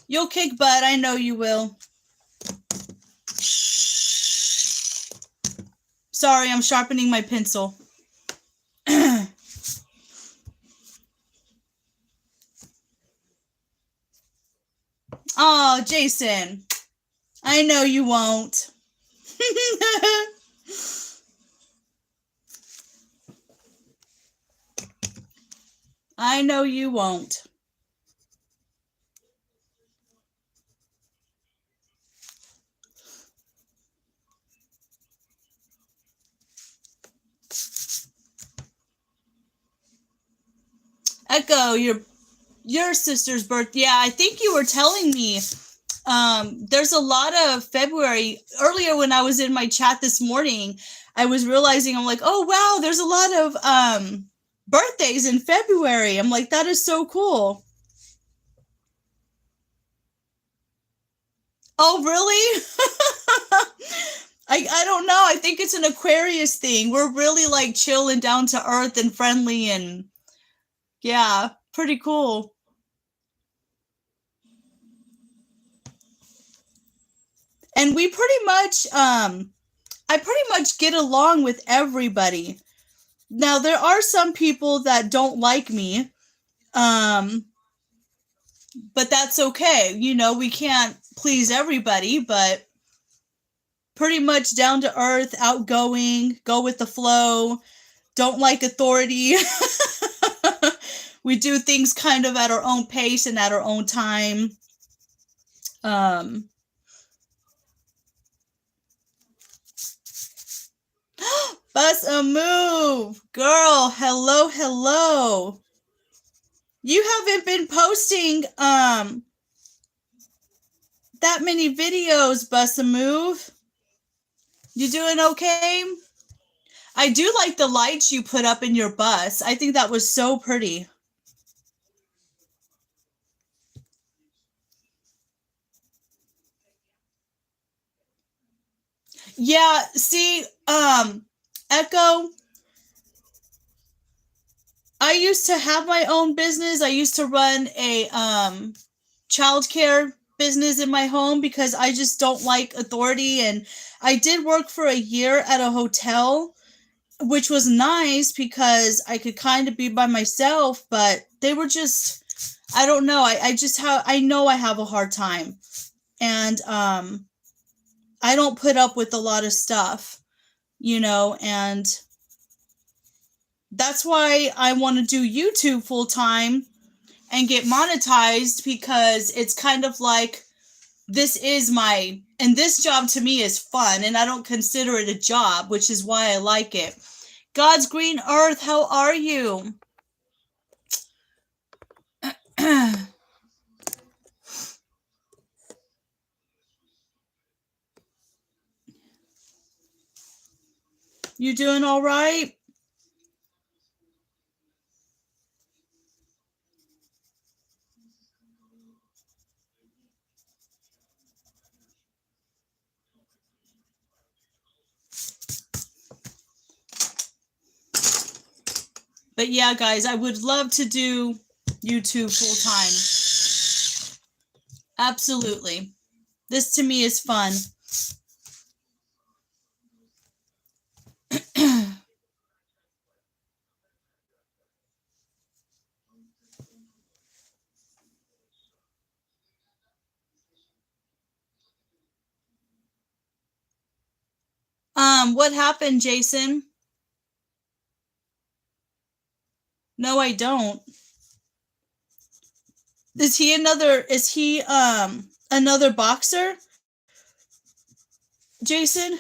You'll kick butt. I know you will. Sorry, I'm sharpening my pencil. Oh, Jason. I know you won't. I know you won't. Echo, your sister's birthday. Yeah, I think you were telling me there's a lot of February. Earlier when I was in my chat this morning, I was realizing, I'm like, oh wow, there's a lot of birthdays in February. I'm like, that is so cool. Oh really? I don't know. I think it's an Aquarius thing. We're really like chill and down to earth and friendly, and yeah, pretty cool. And we pretty much I pretty much get along with everybody. Now there are some people that don't like me. But that's okay. You know, we can't please everybody, but pretty much down to earth, outgoing, go with the flow, don't like authority. We do things kind of at our own pace and at our own time. Bus a move. Girl, hello, hello. You haven't been posting that many videos, Bus a move. You doing okay? I do like the lights you put up in your bus. I think that was so pretty. Yeah, see, Echo, I used to have my own business. I used to run a childcare business in my home because I just don't like authority, and I did work for a year at a hotel, which was nice because I could kind of be by myself, but they were just, I don't know. I know I have a hard time, and I don't put up with a lot of stuff, you know, and that's why I want to do YouTube full time and get monetized, because it's kind of like, this job to me is fun, and I don't consider it a job, which is why I like it. God's green earth, how are you? You doing all right? But yeah, guys, I would love to do YouTube full time. Absolutely. This to me is fun. What happened, Jason? No, I don't. Is he another boxer? Jason?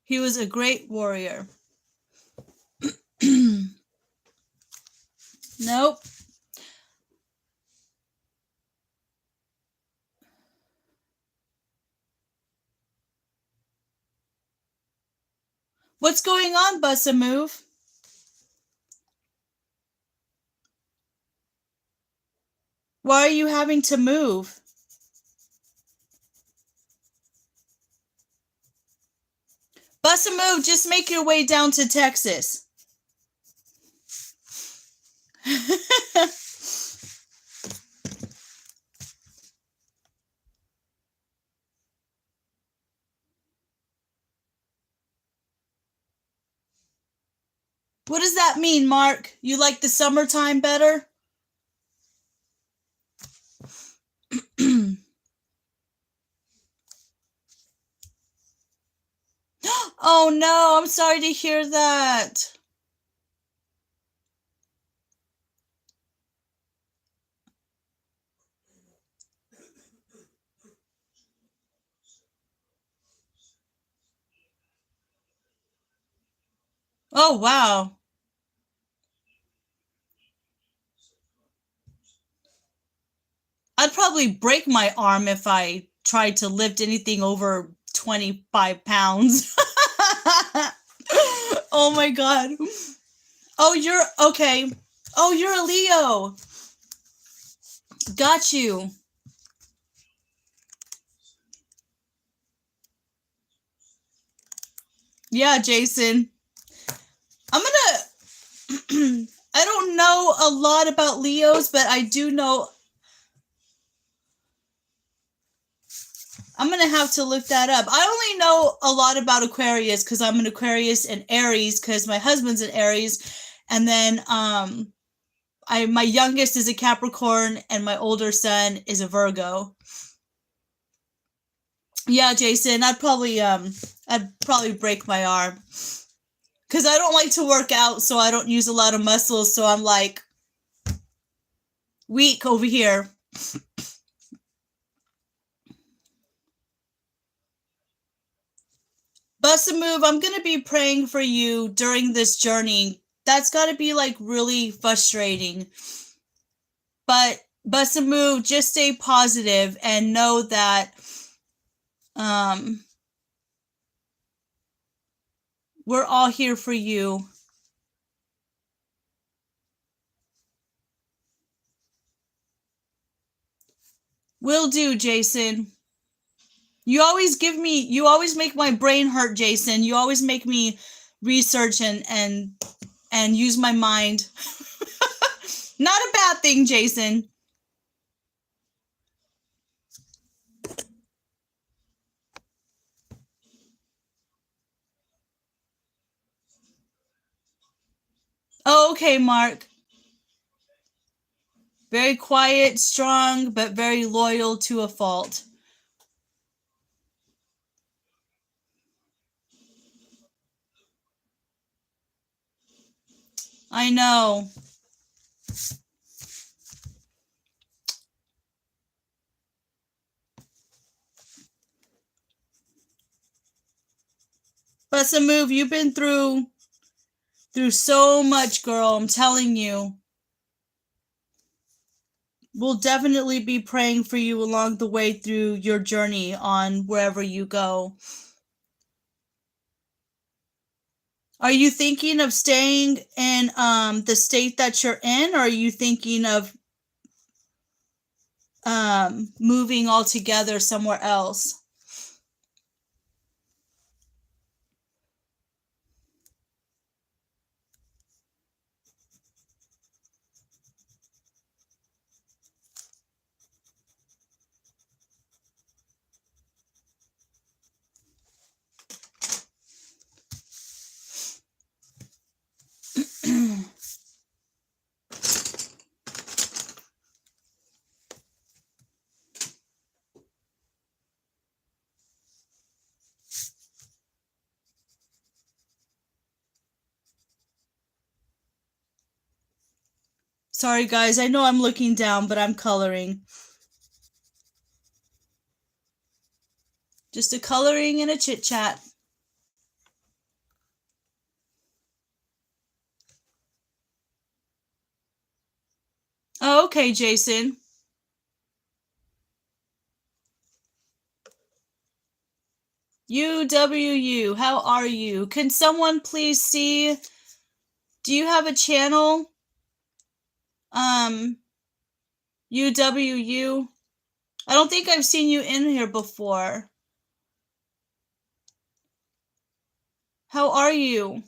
He was a great warrior. Nope. What's going on, Bus a Move? Why are you having to move? Bus a Move, just make your way down to Texas. What does that mean, Mark? You like the summertime better? Oh no, I'm sorry to hear that. Oh wow. I'd probably break my arm if I tried to lift anything over 25 pounds. Oh my god. Oh, you're okay. Oh, you're a Leo. Got you. Yeah, Jason. I'm gonna I don't know a lot about Leos, but I do know I'm gonna have to look that up. I only know a lot about Aquarius because I'm an Aquarius and Aries because my husband's an Aries, and then my youngest is a Capricorn and my older son is a Virgo. Yeah, Jason, I'd probably break my arm because I don't like to work out, so I don't use a lot of muscles, so I'm like weak over here. Bust a Move, I'm gonna be praying for you during this journey. That's got to be like really frustrating. But Bust a Move, just stay positive and know that we're all here for you. Will do, Jason. You always make my brain hurt, Jason. You always make me research and use my mind. Not a bad thing, Jason. Oh, okay, Mark. Very quiet, strong, but very loyal to a fault. I know. Bust a Move, you've been through so much, girl. I'm telling you. We'll definitely be praying for you along the way through your journey on wherever you go. Are you thinking of staying in the state that you're in, or are you thinking of moving altogether somewhere else? Sorry, guys. I know I'm looking down, but I'm coloring. Just a coloring and a chit chat. Oh, okay, Jason. UWU, how are you? Can someone please see? Do you have a channel? UWU. I don't think I've seen you in here before. How are you?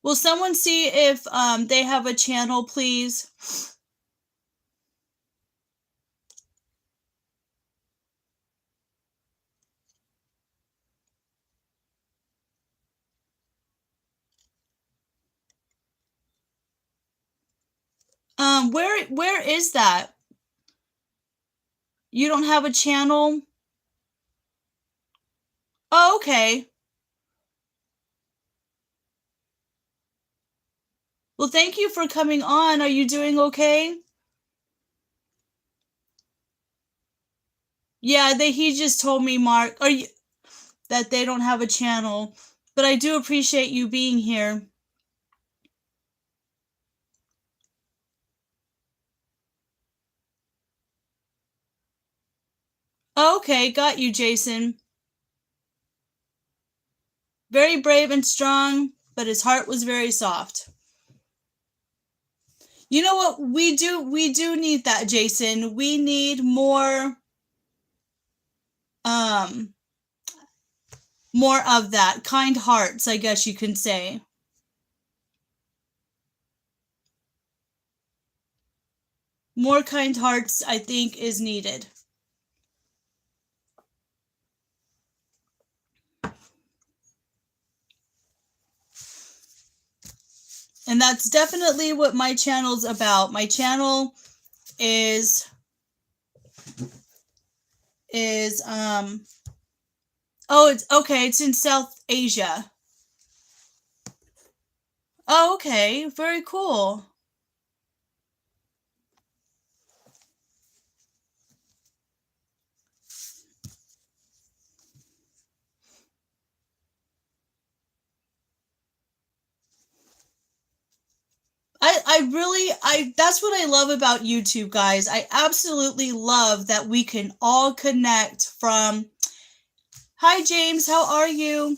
Will someone see if they have a channel, please? Where is that? You don't have a channel? Oh, okay. Well, thank you for coming on. Are you doing okay? Yeah, he just told me, Mark, that they don't have a channel, but I do appreciate you being here. Okay, got you, Jason. Very brave and strong, but his heart was very soft. You know what? We do need that, Jason. We need more of that. Kind hearts, I guess you can say. More kind hearts, I think, is needed. And that's definitely what my channel's about. My channel is oh, it's okay, it's in South Asia. Oh, okay, very cool. That's what I love about YouTube, guys. I absolutely love that we can all connect from, hi James, how are you?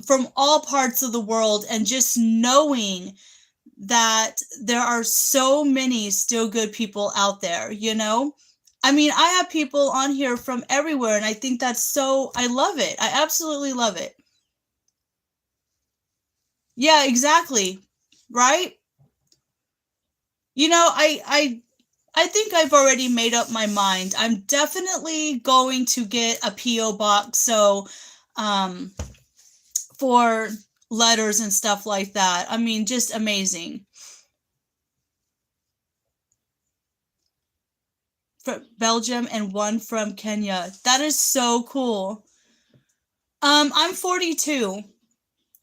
From all parts of the world, and just knowing that there are so many still good people out there, you know? I mean, I have people on here from everywhere, and I think that's so, I love it. I absolutely love it. Yeah, exactly. Right? You know, I think I've already made up my mind. I'm definitely going to get a PO box, so for letters and stuff like that. I mean, just amazing. From Belgium and one from Kenya. That is so cool. I'm 42.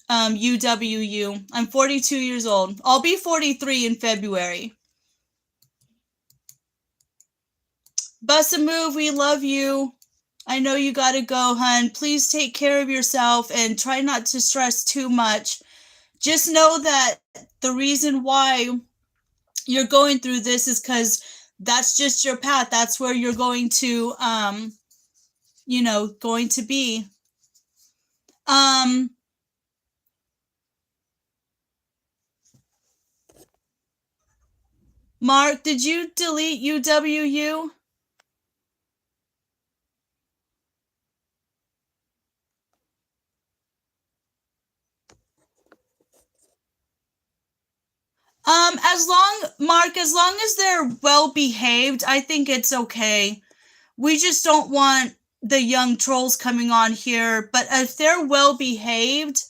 UWU. I'm 42 years old. I'll be 43 in February. Bust a move, we love you. I know you gotta go, hun. Please take care of yourself and try not to stress too much. Just know that the reason why you're going through this is because that's just your path. That's where you're going to, going to be. Mark, did you delete UWU? Mark, as long as they're well behaved, I think it's okay. We just don't want the young trolls coming on here, but if they're well behaved,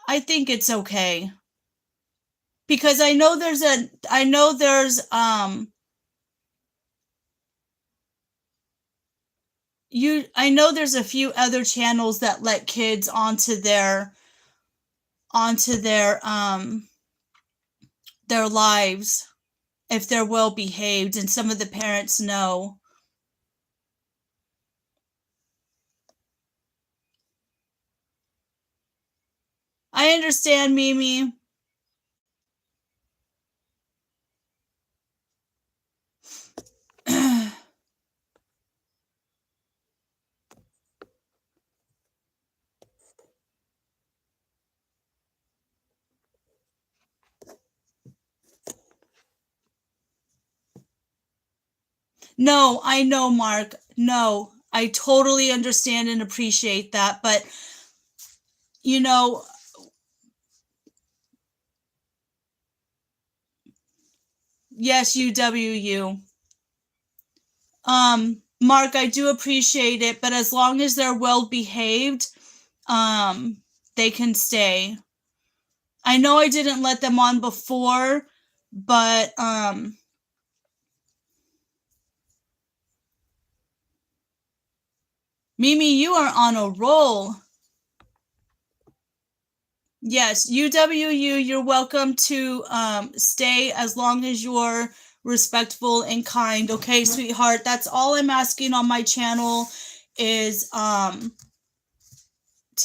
I think it's okay. Because I know there's a few other channels that let kids onto their lives if they're well behaved, and some of the parents know. I understand, Mimi. No, I know, Mark. No, I totally understand and appreciate that. But, you know, yes, UWU. Mark, I do appreciate it, but as long as they're well behaved, they can stay. I know I didn't let them on before, but, Mimi, you are on a roll. Yes, UWU, you're welcome to stay as long as you're respectful and kind. Okay, sweetheart. That's all I'm asking on my channel is to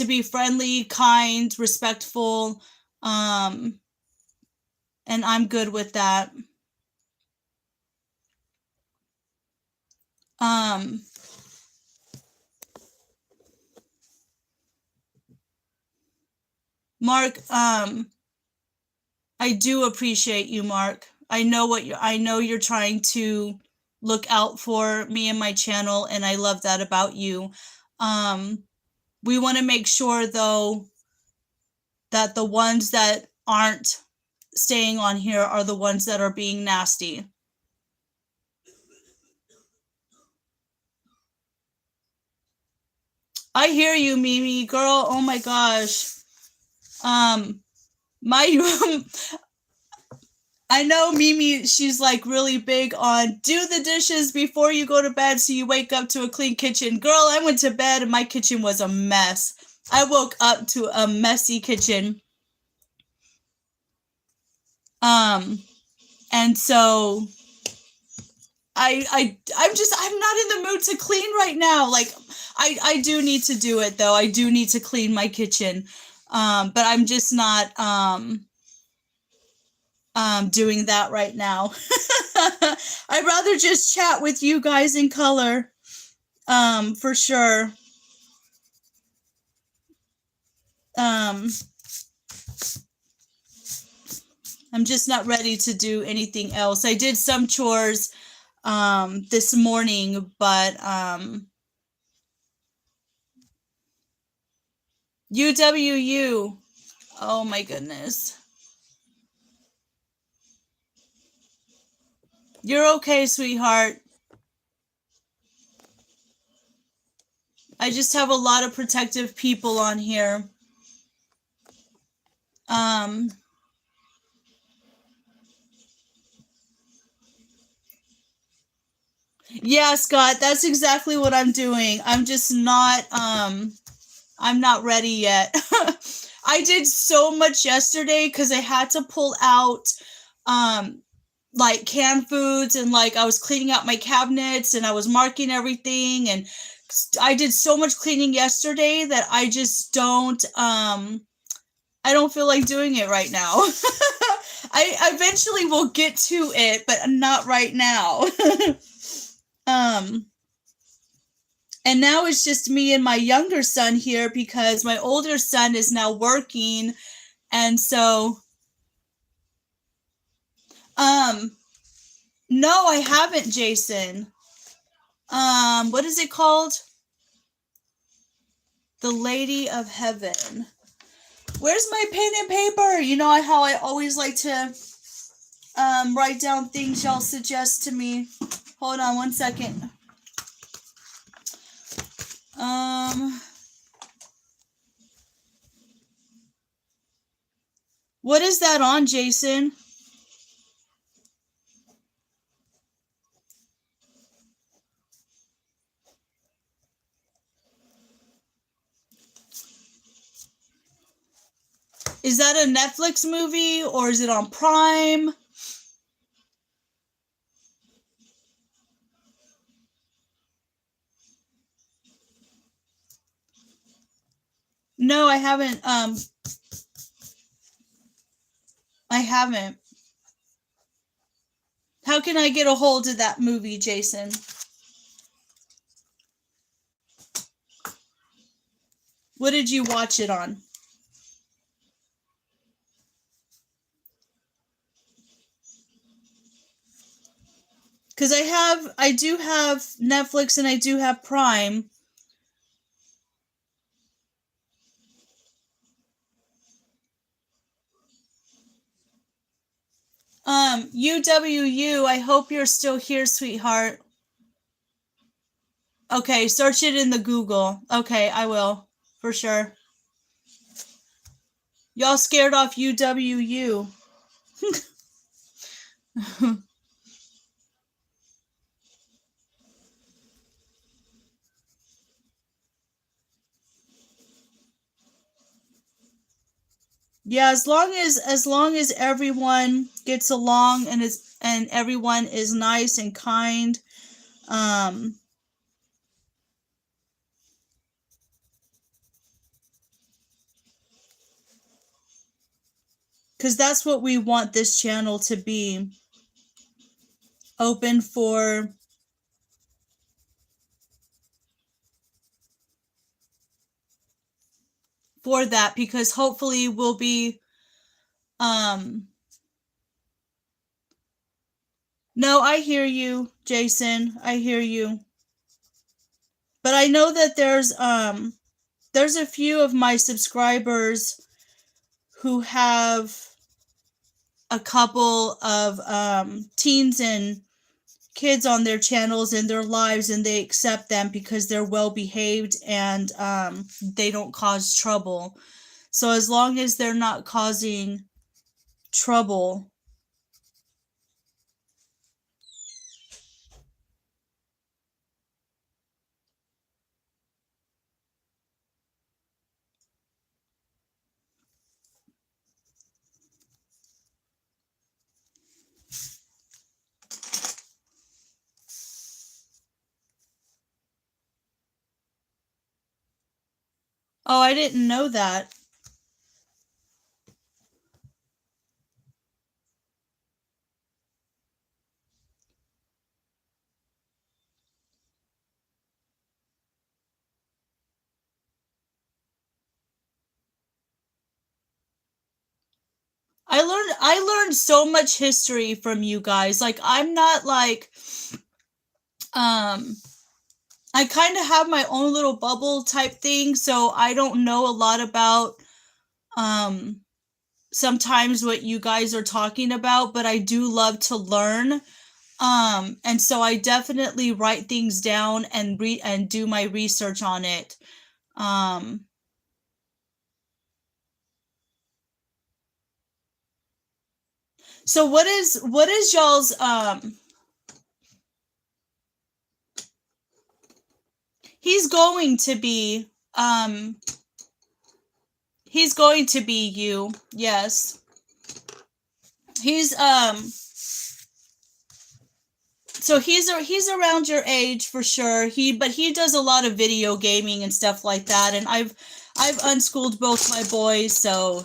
be friendly, kind, respectful, and I'm good with that. Mark, I do appreciate you, Mark. I know you're trying to look out for me and my channel, and I love that about you. We want to make sure, though, that the ones that aren't staying on here are the ones that are being nasty. I hear you, Mimi, girl. Oh my gosh. My I know Mimi, she's like really big on do the dishes before you go to bed so you wake up to a clean kitchen. Girl, I went to bed and my kitchen was a mess. I woke up to a messy kitchen. And so I'm not in the mood to clean right now. Like I do need to do it though. I do need to clean my kitchen. But I'm just not doing that right now. I'd rather just chat with you guys in color. For sure. I'm just not ready to do anything else. I did some chores this morning, but UWU. Oh my goodness. You're okay, sweetheart. I just have a lot of protective people on here. Yeah, Scott, that's exactly what I'm doing. I'm just not, I'm not ready yet. I did so much yesterday because I had to pull out, like canned foods and like I was cleaning out my cabinets and I was marking everything and I did so much cleaning yesterday that I just don't, I don't feel like doing it right now. I eventually will get to it, but not right now. And now it's just me and my younger son here because my older son is now working. And so, no, I haven't, Jason. What is it called? The Lady of Heaven. Where's my pen and paper? You know how I always like to write down things y'all suggest to me. Hold on one second. What is that on, Jason? Is that a Netflix movie or is it on Prime? No, I haven't. I haven't. How can I get a hold of that movie, Jason? What did you watch it on? Because I do have Netflix and I do have Prime. UWU, I hope you're still here, sweetheart. Okay, search it in the Google. Okay, I will, for sure. Y'all scared off UWU. Yeah, as long as everyone gets along and everyone is nice and kind, because that's what we want this channel to be, open for that, because hopefully we'll be no, I hear you, Jason. I hear you. But I know that there's a few of my subscribers who have a couple of teens and kids on their channels in their lives, and they accept them because they're well behaved and they don't cause trouble. So as long as they're not causing trouble. Oh, I didn't know that. I learned so much history from you guys. Like, I'm not like I kind of have my own little bubble type thing, so I don't know a lot about sometimes what you guys are talking about, but I do love to learn. And so I definitely write things down and do my research on it. So what is y'all's he's going to be you. Yes. He's so he's around your age for sure. But he does a lot of video gaming and stuff like that, and I've unschooled both my boys, so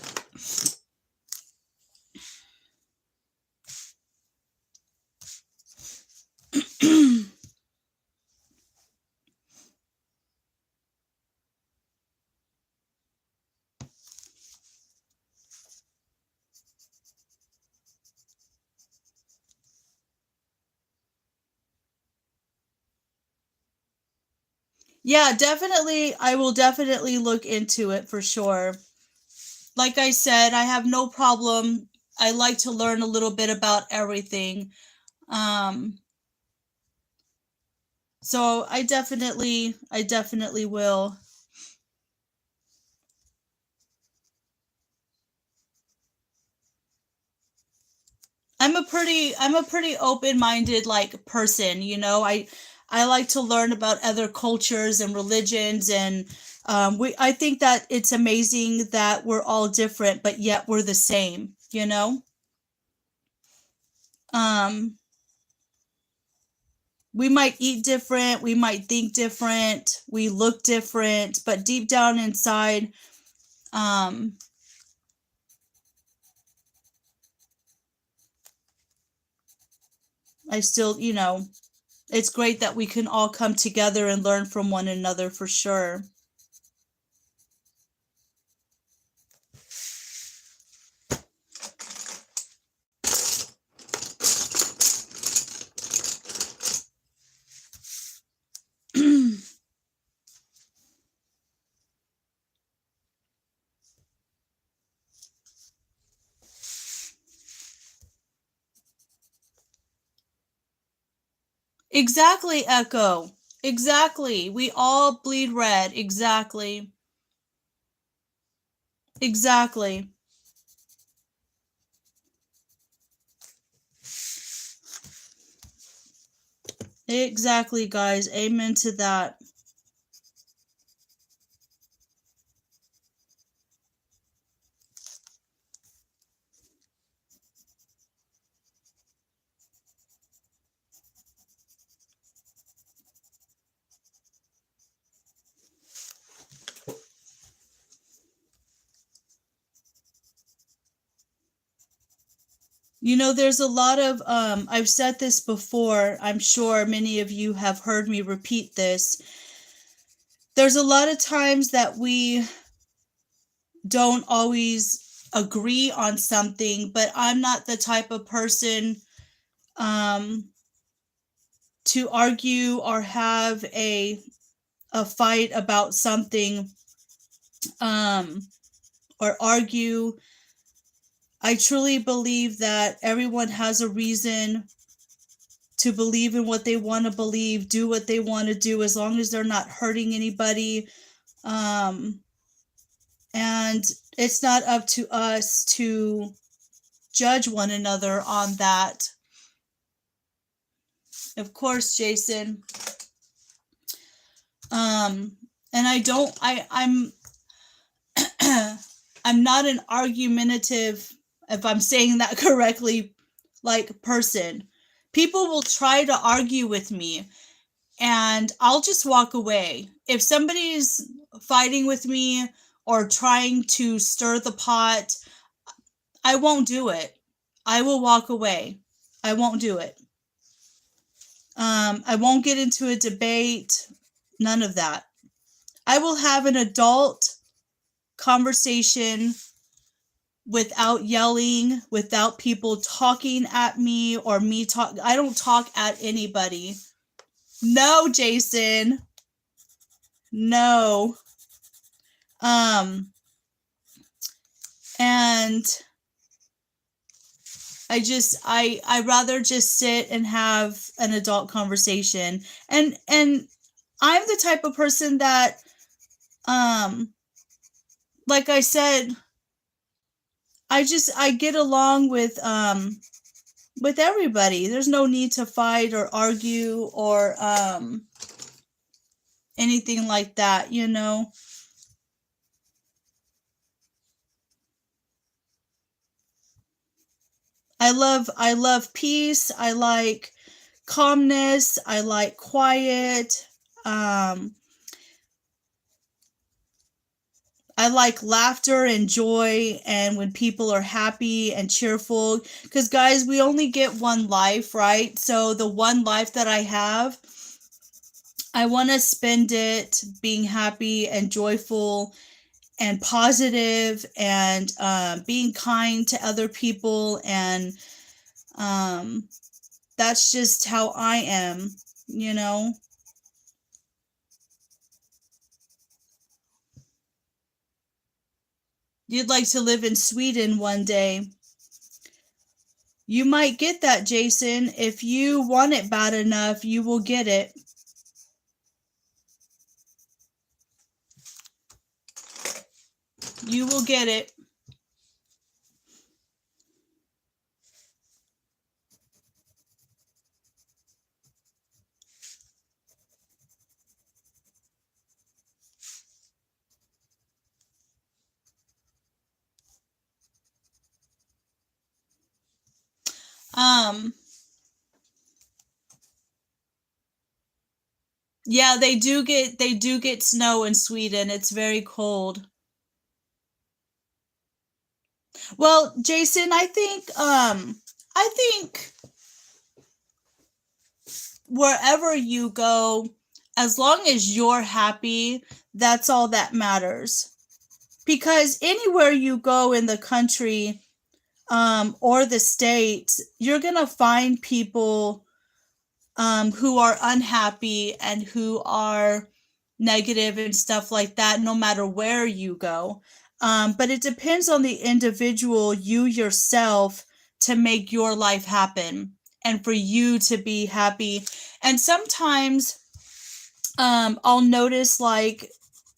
yeah, definitely. I will definitely look into it for sure. Like I said, I have no problem. I like to learn a little bit about everything. So I definitely will. I'm a pretty open-minded like person, you know. I like to learn about other cultures and religions, and I think that it's amazing that we're all different but yet we're the same, you know. Um we might eat different, we might think different, we look different, but deep down inside, I still, you know, it's great that we can all come together and learn from one another for sure. Exactly, Echo. Exactly. We all bleed red. Exactly. Exactly. Exactly, guys. Amen to that. You know, there's a lot of, I've said this before. I'm sure many of you have heard me repeat this. There's a lot of times that we don't always agree on something, but I'm not the type of person to argue or have a fight about something or argue. I truly believe that everyone has a reason to believe in what they want to believe, do what they want to do, as long as they're not hurting anybody. And it's not up to us to judge one another on that. Of course, Jason. And I'm I'm not an argumentative, if I'm saying that correctly, like person. People will try to argue with me and I'll just walk away. If somebody's fighting with me or trying to stir the pot, I won't do it. I will walk away. I won't do it. I won't get into a debate. None of that. I will have an adult conversation without yelling, without people talking at me or me talk. I don't talk at anybody. No, Jason. No. And I rather just sit and have an adult conversation. And I'm the type of person that like I said, I get along with everybody. There's no need to fight or argue or anything like that, you know. I love peace. I like calmness. I like quiet. I like laughter and joy and when people are happy and cheerful. Because, guys, we only get one life, right? So the one life that I have, I want to spend it being happy and joyful and positive and being kind to other people. And that's just how I am, you know. You'd like to live in Sweden one day. You might get that, Jason. If you want it bad enough, you will get it. You will get it. Yeah, they do get snow in Sweden. It's very cold. Well, Jason, I think wherever you go, as long as you're happy, that's all that matters. Because anywhere you go in the country, or the state, you're gonna find people who are unhappy and who are negative and stuff like that, no matter where you go. But it depends on the individual, you yourself, to make your life happen. and for you to be happy. And sometimes I'll notice, like,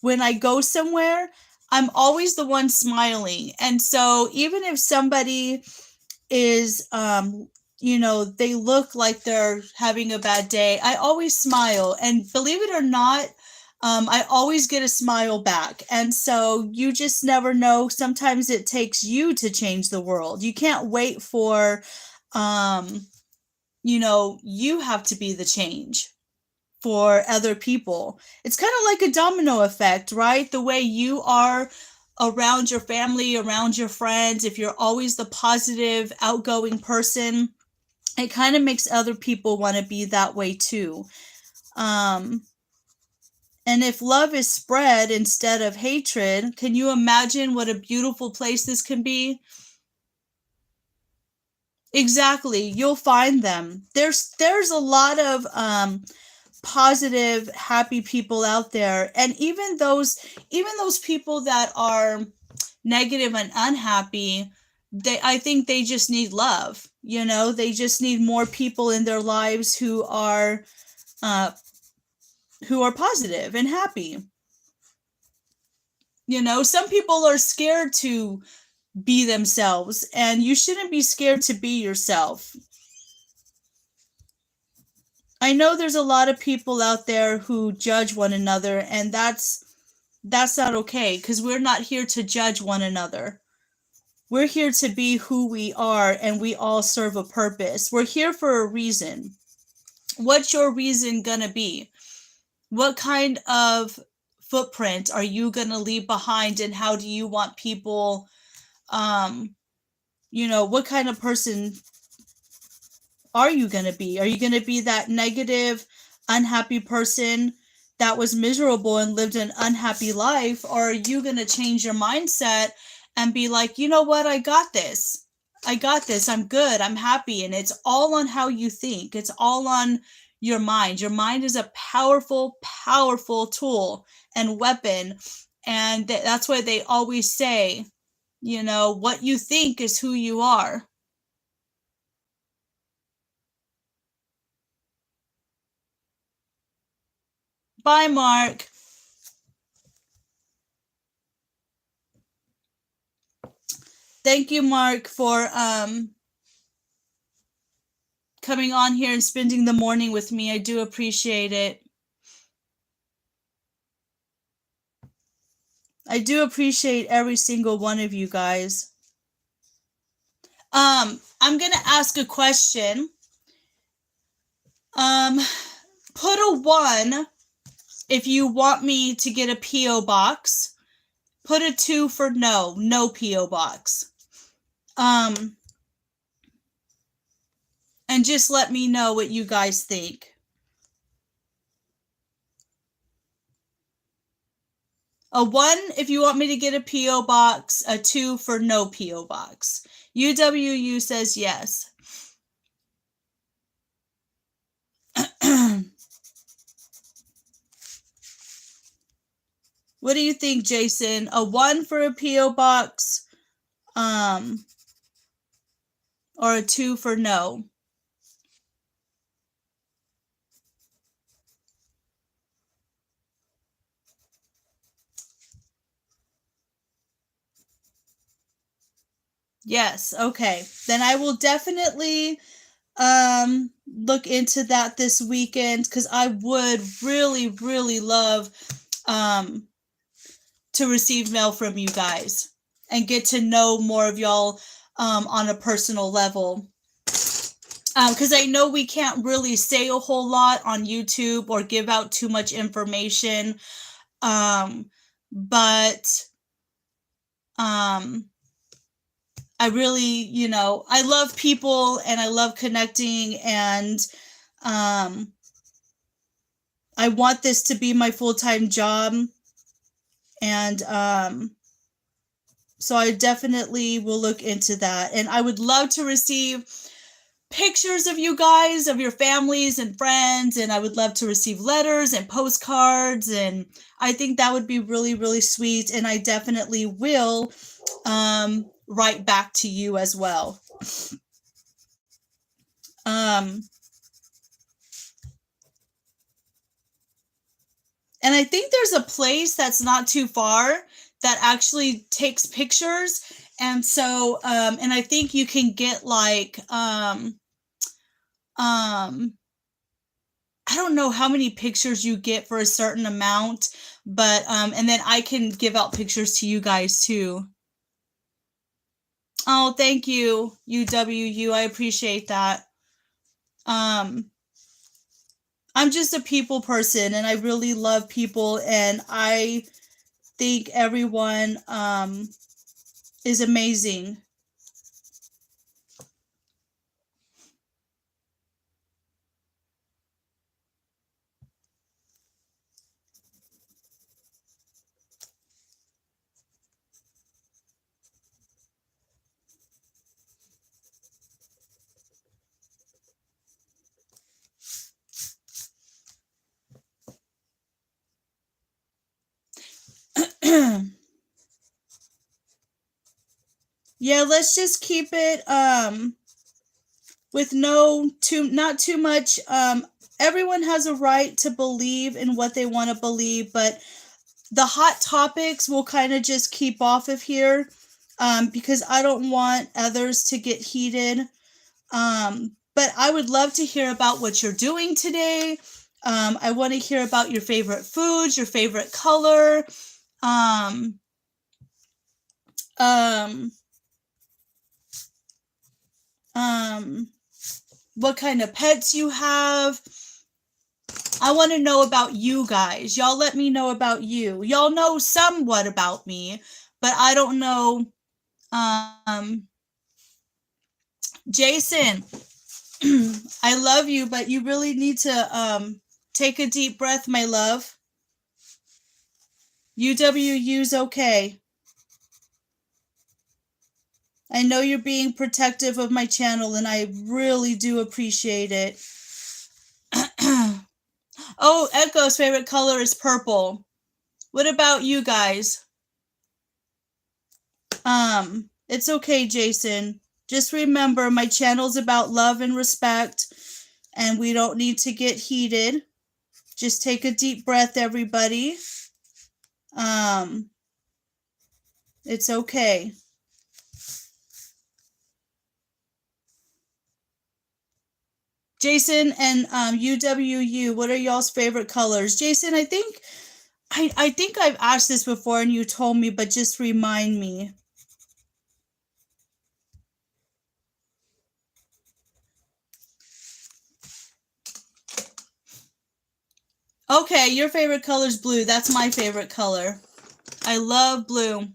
when I go somewhere, I'm always the one smiling. And so even if somebody is, they look like they're having a bad day, I always smile. And believe it or not, I always get a smile back. And so you just never know. Sometimes it takes you to change the world. You can't wait for, you have to be the change for other people. It's kind of like a domino effect, right? The way you are around your family, around your friends, if you're always the positive, outgoing person, it kind of makes other people want to be that way too. And if love is spread instead of hatred, can you imagine what a beautiful place this can be? Exactly. You'll find them. There's a lot of positive, happy people out there. And even those people that are negative and unhappy, I think they just need love. They just need more people in their lives who are positive and happy. Some people are scared to be themselves, and you shouldn't be scared to be yourself. I know there's a lot of people out there who judge one another, and that's not okay, because we're not here to judge one another. We're here to be who we are, and we all serve a purpose. We're here for a reason. What's your reason gonna be? What kind of footprint are you gonna leave behind, and how do you want people, what kind of person are you going to be? Are you going to be that negative, unhappy person that was miserable and lived an unhappy life? Or are you going to change your mindset and be like, you know what? I got this. I'm good. I'm happy. And it's all on how you think. It's all on your mind. Your mind is a powerful, powerful tool and weapon. And that's why they always say, what you think is who you are. Bye, Mark. Thank you, Mark, for coming on here and spending the morning with me. I do appreciate it. I do appreciate every single one of you guys. I'm going to ask a question. Put a 1 if you want me to get a P.O. box. Put a 2 for no P.O. box. And just let me know what you guys think. A 1 if you want me to get a P.O. box, a 2 for no P.O. box. UWU says yes. What do you think, Jason? A 1 for a P.O. box, or a 2 for no? Yes, okay. Then I will definitely look into that this weekend, because I would really, really love to receive mail from you guys and get to know more of y'all on a personal level. Because I know we can't really say a whole lot on YouTube or give out too much information. But I really, I love people and I love connecting, and I want this to be my full-time job. And so I definitely will look into that. And I would love to receive pictures of you guys, of your families and friends, and I would love to receive letters and postcards, and I think that would be really, really sweet, and I definitely will write back to you as well. And I think there's a place that's not too far that actually takes pictures. And so, and I think you can get like, I don't know how many pictures you get for a certain amount, but, and then I can give out pictures to you guys too. Oh, thank you, UWU. I appreciate that. I'm just a people person and I really love people, and I think everyone, is amazing. Yeah, let's just keep it with not too much. Everyone has a right to believe in what they want to believe, but the hot topics will kind of just keep off of here, because I don't want others to get heated. But I would love to hear about what you're doing today. I want to hear about your favorite foods, your favorite color, what kind of pets you have. I want to know about you guys. Y'all let me know about you. Y'all know somewhat about me, but I don't know. Jason, I love you, but you really need to take a deep breath, my love. UWU's okay. I know you're being protective of my channel, and I really do appreciate it. Oh, Echo's favorite color is purple. What about you guys? It's okay, Jason. Just remember, my channel's about love and respect, and we don't need to get heated. Just take a deep breath, everybody. It's okay. Jason and UWU, what are y'all's favorite colors? Jason, I think I've asked this before and you told me, but just remind me. Okay, your favorite color is blue. That's my favorite color. I love blue.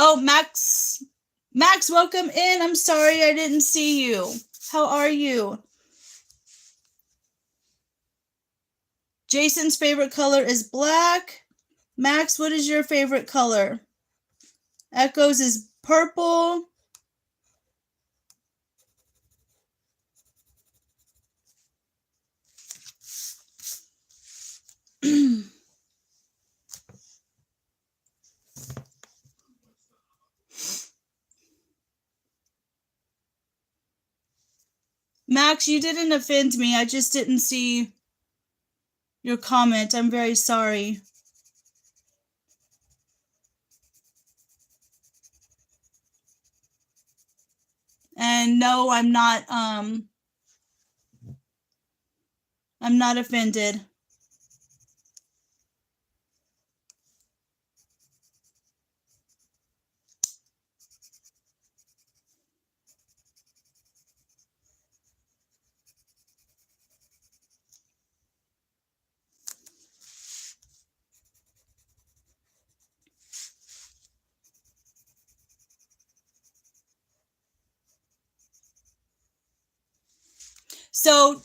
Oh, Max, welcome in. I'm sorry I didn't see you. How are you? Jason's favorite color is black. Max, what is your favorite color? Echoes is purple. Max, you didn't offend me. I just didn't see your comment. I'm very sorry. And no, I'm not offended. So,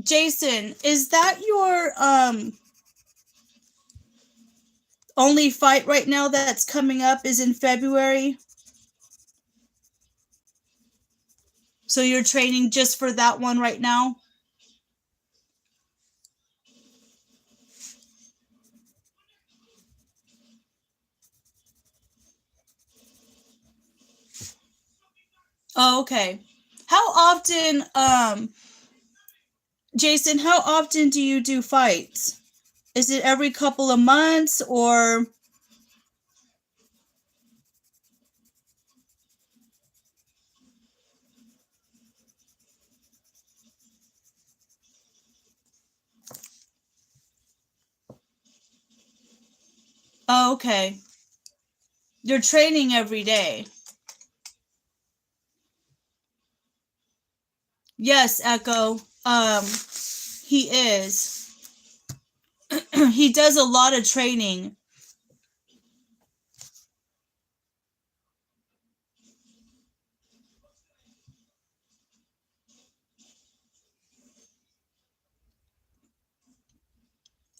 Jason, is that your only fight right now that's coming up is in February? So you're training just for that one right now? Oh, okay. How often, Jason, how often do you do fights? Is it every couple of months or? Oh, okay. You're training every day. Yes, Echo. He is. He does a lot of training.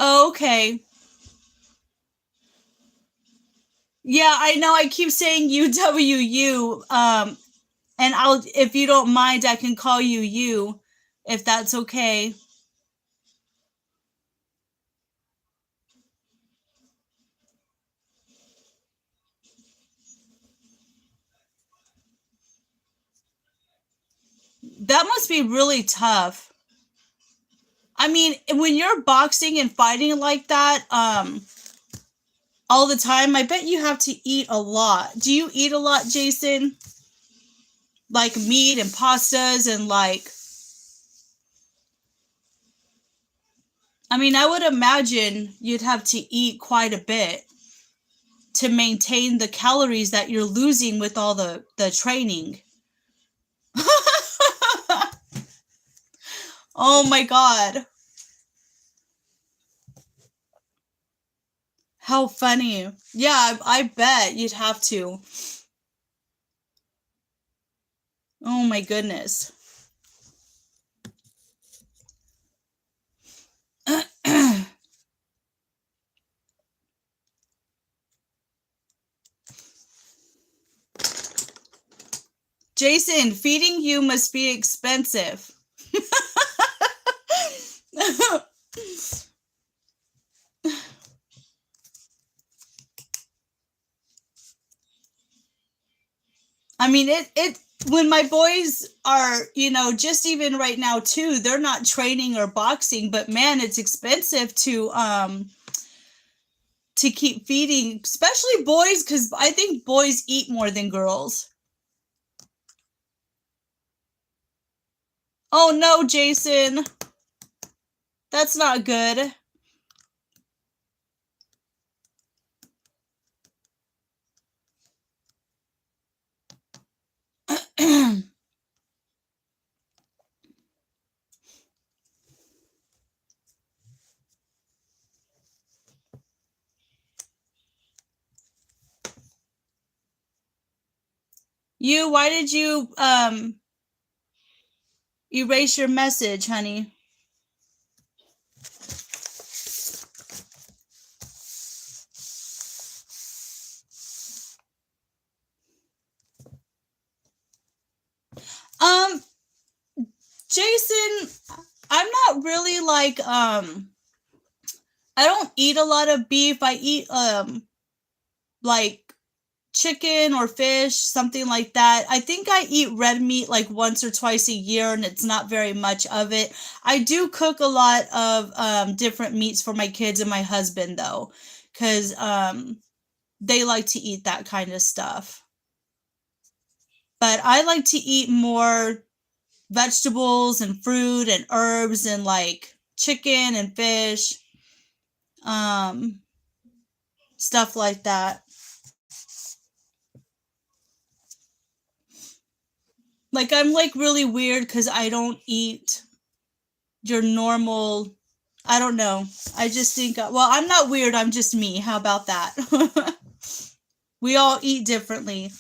Oh, okay. Yeah, I know. I keep saying UWU. And I'll, if you don't mind, I can call you you, if that's okay. That must be really tough. I mean, when you're boxing and fighting like that, all the time, I bet you have to eat a lot. Do you eat a lot, Jason? Like meat and pastas and like, I mean, I would imagine you'd have to eat quite a bit to maintain the calories that you're losing with all the training. Oh my god. How funny. Yeah, I bet you'd have to. Oh my goodness. Jason, feeding you must be expensive. I mean, it when my boys are, just even right now too, they're not training or boxing, but man, it's expensive to keep feeding, especially boys, because I think boys eat more than girls. Oh no, Jason. That's not good. Why did you erase your message, honey? Um, Jason, I'm not really like I don't eat a lot of beef. I eat like chicken or fish, something like that. I think I eat red meat like once or twice a year and it's not very much of it. I do cook a lot of different meats for my kids and my husband though, cuz they like to eat that kind of stuff. But I like to eat more vegetables and fruit and herbs and like chicken and fish, um, stuff like that. Like I'm like really weird because I don't eat your normal. I don't know. I just think, well, I'm not weird. I'm just me. How about that? We all eat differently.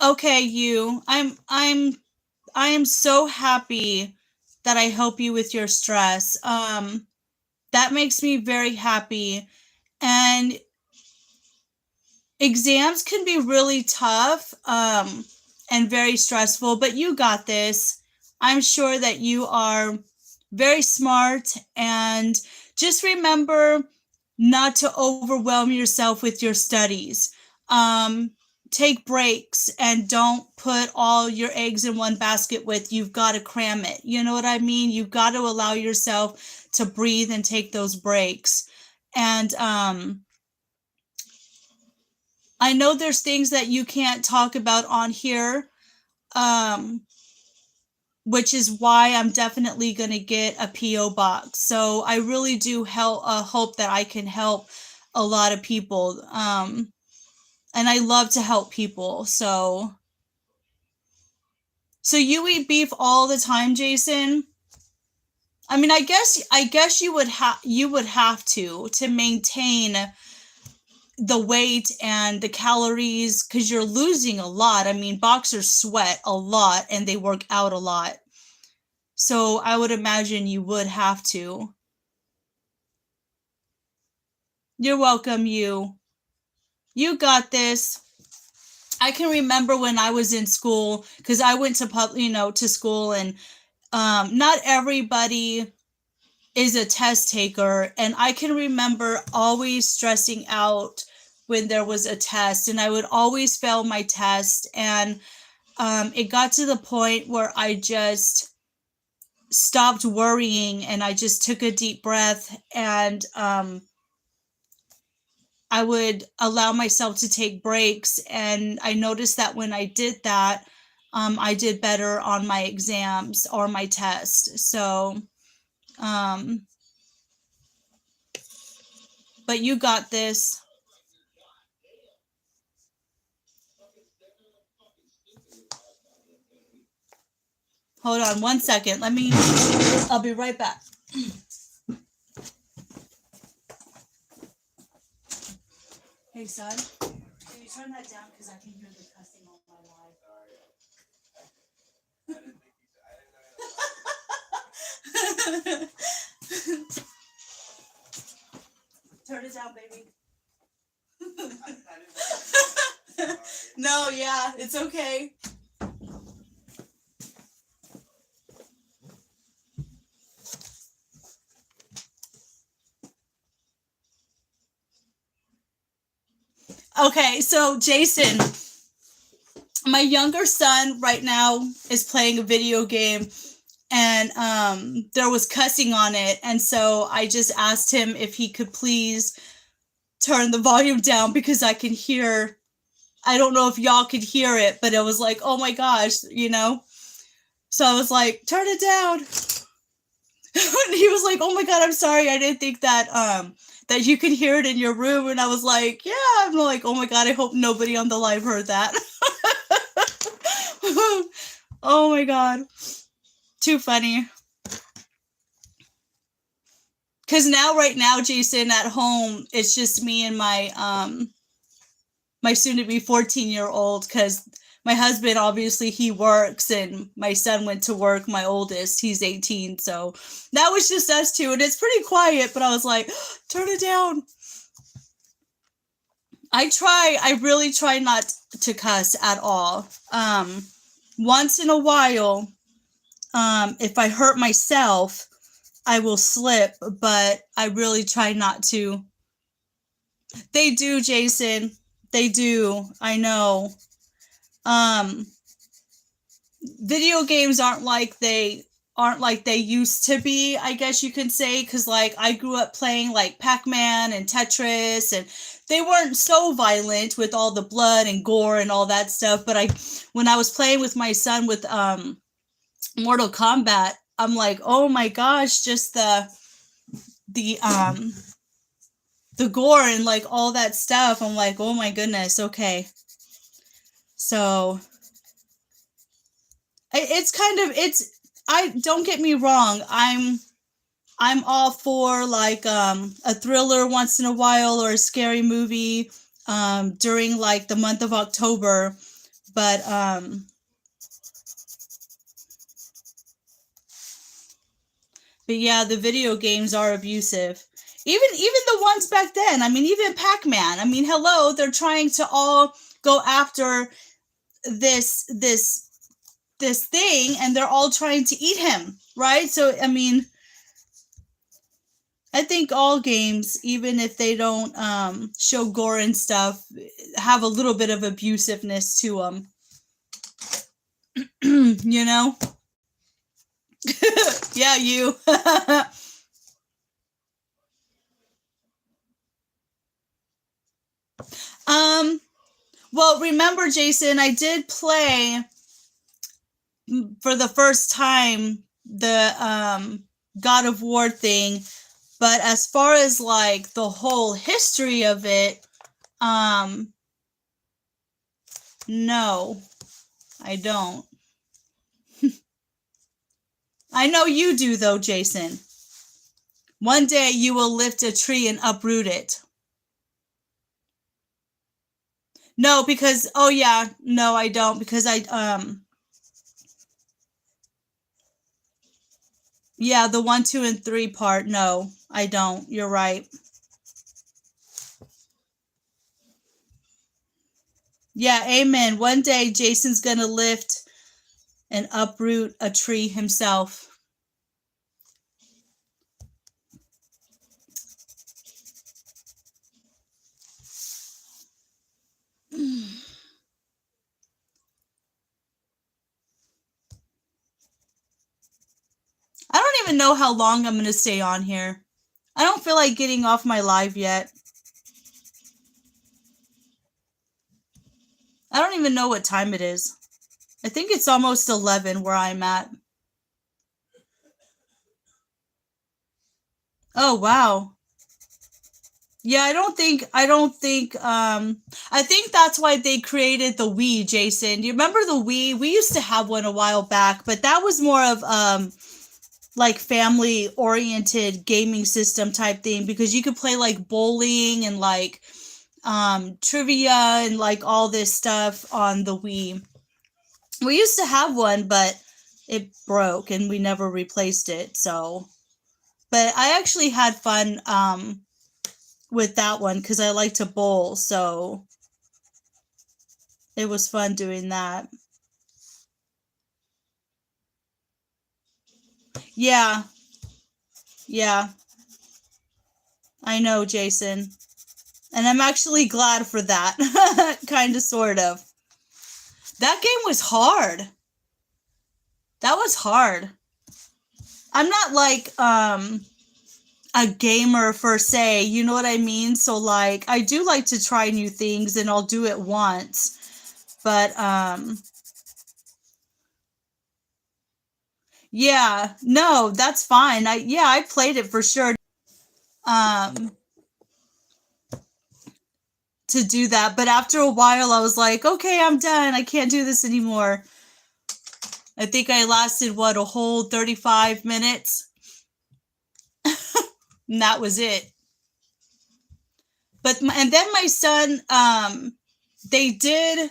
Okay, I am so happy that I help you with your stress. That makes me very happy. And exams can be really tough. and very stressful, but you got this. I'm sure that you are very smart, and just remember not to overwhelm yourself with your studies. Take breaks and don't put all your eggs in one basket with you've got to cram it. You know what I mean? You've got to allow yourself to breathe and take those breaks. And I know there's things that you can't talk about on here, which is why I'm definitely going to get a P.O. box. So I really do hope that I can help a lot of people. And I love to help people. So you eat beef all the time, Jason? I mean, I guess you would have to maintain the weight and the calories, because you're losing a lot. I mean, boxers sweat a lot and they work out a lot. So I would imagine you would have to. You're welcome, you. You got this. I can remember when I was in school, because I went to school, and not everybody is a test taker. And I can remember always stressing out when there was a test, and I would always fail my test. And it got to the point where I just stopped worrying, and I just took a deep breath, and I would allow myself to take breaks. And I noticed that when I did that, I did better on my exams or my test. So, but you got this. Hold on one second. I'll be right back. Hey, son, can you turn that down, because I can hear the cussing on my live. Turn it down, baby. No, yeah, it's okay. Okay, so Jason, my younger son right now is playing a video game, and there was cussing on it. And so I just asked him if he could please turn the volume down, because I can hear, I don't know if y'all could hear it, but it was like, oh my gosh, you know? So I was like, turn it down. He was like, oh my God, I'm sorry. I didn't think that, that you could hear it in your room. And I was like, yeah. I'm like, oh my God, I hope nobody on the live heard that. Oh my God. Too funny. Because right now, Jason, at home, it's just me and my my soon-to-be 14-year-old, because my husband, obviously, he works, and my son went to work, my oldest, he's 18, so that was just us two, and it's pretty quiet, but I was like, turn it down. I really try not to cuss at all. Once in a while, if I hurt myself, I will slip, but I really try not to. They do, Jason. They do. I know. Video games aren't like they used to be, I guess you can say, because like I grew up playing like Pac-Man and Tetris, and they weren't so violent with all the blood and gore and all that stuff. But when I was playing with my son with Mortal Kombat, I'm like, oh my gosh, just the gore and like all that stuff. I'm like, oh my goodness, okay. So I don't get me wrong, I'm all for like a thriller once in a while, or a scary movie during like the month of October, but yeah, the video games are abusive. Even the ones back then. I mean, even Pac-Man. I mean, hello, they're trying to all go after this thing, and they're all trying to eat him, right? So I mean, I think all games, even if they don't show gore and stuff, have a little bit of abusiveness to them. You know? Yeah, you. Well, remember, Jason, I did play for the first time the God of War thing, but as far as like the whole history of it, no, I don't. I know you do though, Jason. One day you will lift a tree and uproot it. No, because oh yeah, no, I don't, because yeah, the 1, 2, and 3 part, no, I don't. You're right. Yeah, amen. One day Jason's gonna lift and uproot a tree himself. I don't even know how long I'm going to stay on here. I don't feel like getting off my live yet. I don't even know what time it is. I think it's almost 11 where I'm at. Oh, wow. Yeah, I think that's why they created the Wii, Jason. Do you remember the Wii? We used to have one a while back, but that was more of like family oriented gaming system type thing, because you could play like bowling and like trivia and like all this stuff on the Wii. We used to have one, but it broke and we never replaced it. So, but I actually had fun with that one because I like to bowl. So it was fun doing that. Yeah. Yeah. I know, Jason. And I'm actually glad for that. Kind of, sort of. That game was hard. That was hard. I'm not like a gamer per se, you know what I mean? So like I do like to try new things and I'll do it once. But yeah, no, that's fine. I played it for sure. Um to do that, but after a while I was like, okay, I'm done. I can't do this anymore. I think I lasted a whole 35 minutes. And that was it. But and then my son, they did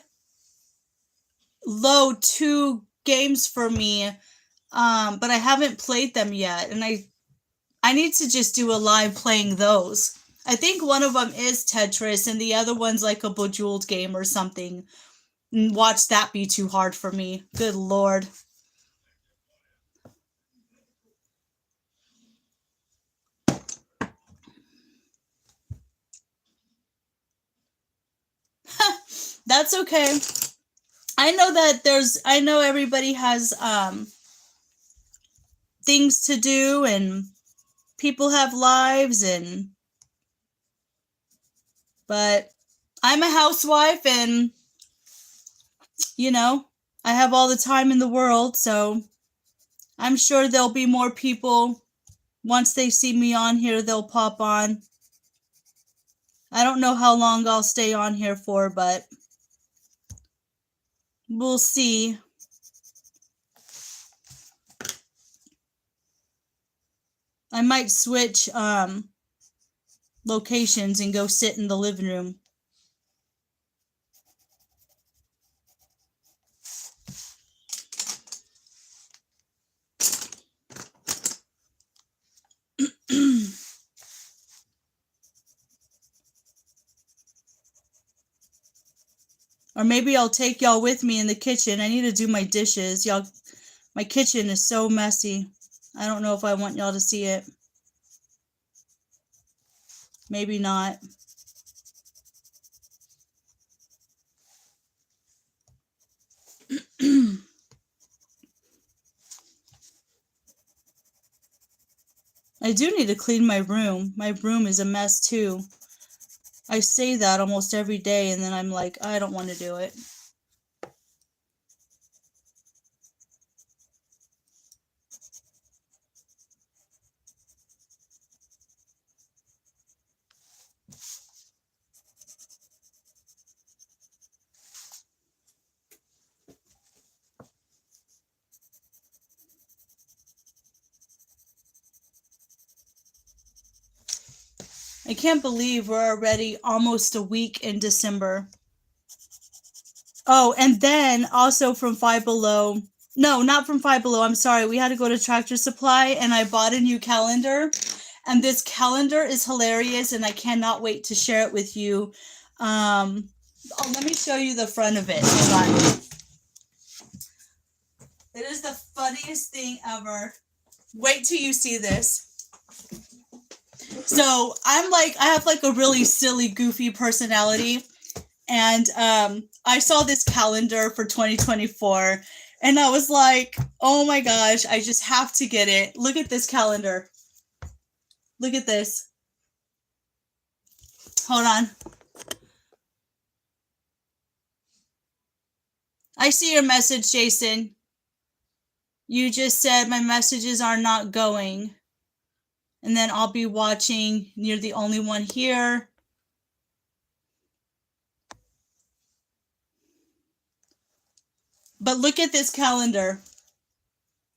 load 2 games for me, but I haven't played them yet, and I need to just do a live playing those. I think one of them is Tetris, and the other one's like a Bejeweled game or something. And watch that be too hard for me. Good Lord. That's okay. I know everybody has things to do and people have lives, but I'm a housewife and you know, I have all the time in the world, so I'm sure there'll be more people. Once they see me on here, they'll pop on. I don't know how long I'll stay on here for, but we'll see. I might switch locations and go sit in the living room. Or maybe I'll take y'all with me in the kitchen. I need to do my dishes. Y'all, my kitchen is so messy. I don't know if I want y'all to see it. Maybe not. I do need to clean my room. My room is a mess too. I say that almost every day and then I'm like, I don't want to do it. I can't believe we're already almost a week in December. Oh, and then also from Five Below. No, not from Five Below. I'm sorry. We had to go to Tractor Supply and I bought a new calendar. And this calendar is hilarious and I cannot wait to share it with you. Oh, let me show you the front of it. Hold on. It is the funniest thing ever. Wait till you see this. So I have like a really silly, goofy personality. And I saw this calendar for 2024 and I was like, oh my gosh, I just have to get it. Look at this calendar. Look at this. Hold on. I see your message, Jason. You just said my messages are not going. And then I'll be watching. You're the only one here. But look at this calendar.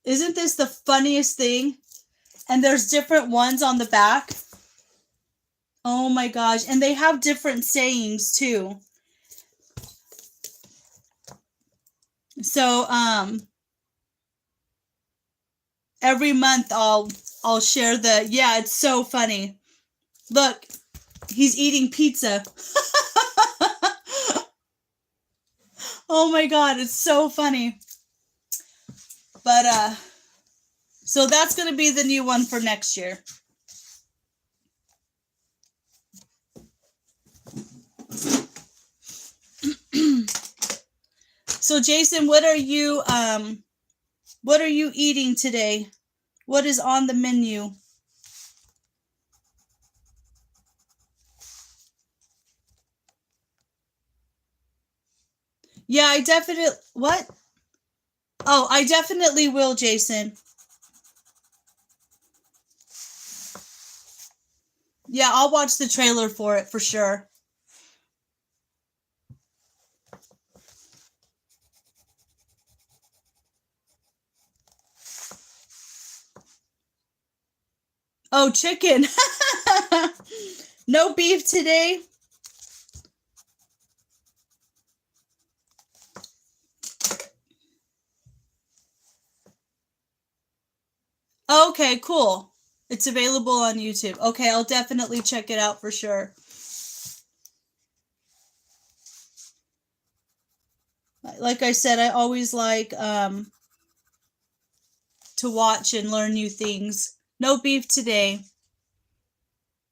Isn't this the funniest thing? And there's different ones on the back. Oh my gosh. And they have different sayings too. So every month I'll share the, yeah, it's so funny. Look, he's eating pizza. Oh my god, it's so funny. But so that's going to be the new one for next year. So Jason, what are you eating today? What is on the menu? Yeah, I definitely, what? Oh, I definitely will, Jason. Yeah, I'll watch the trailer for it for sure. Oh, chicken. No beef today? Okay, cool. It's available on YouTube. Okay, I'll definitely check it out for sure. Like I said, I always like to watch and learn new things. No beef today.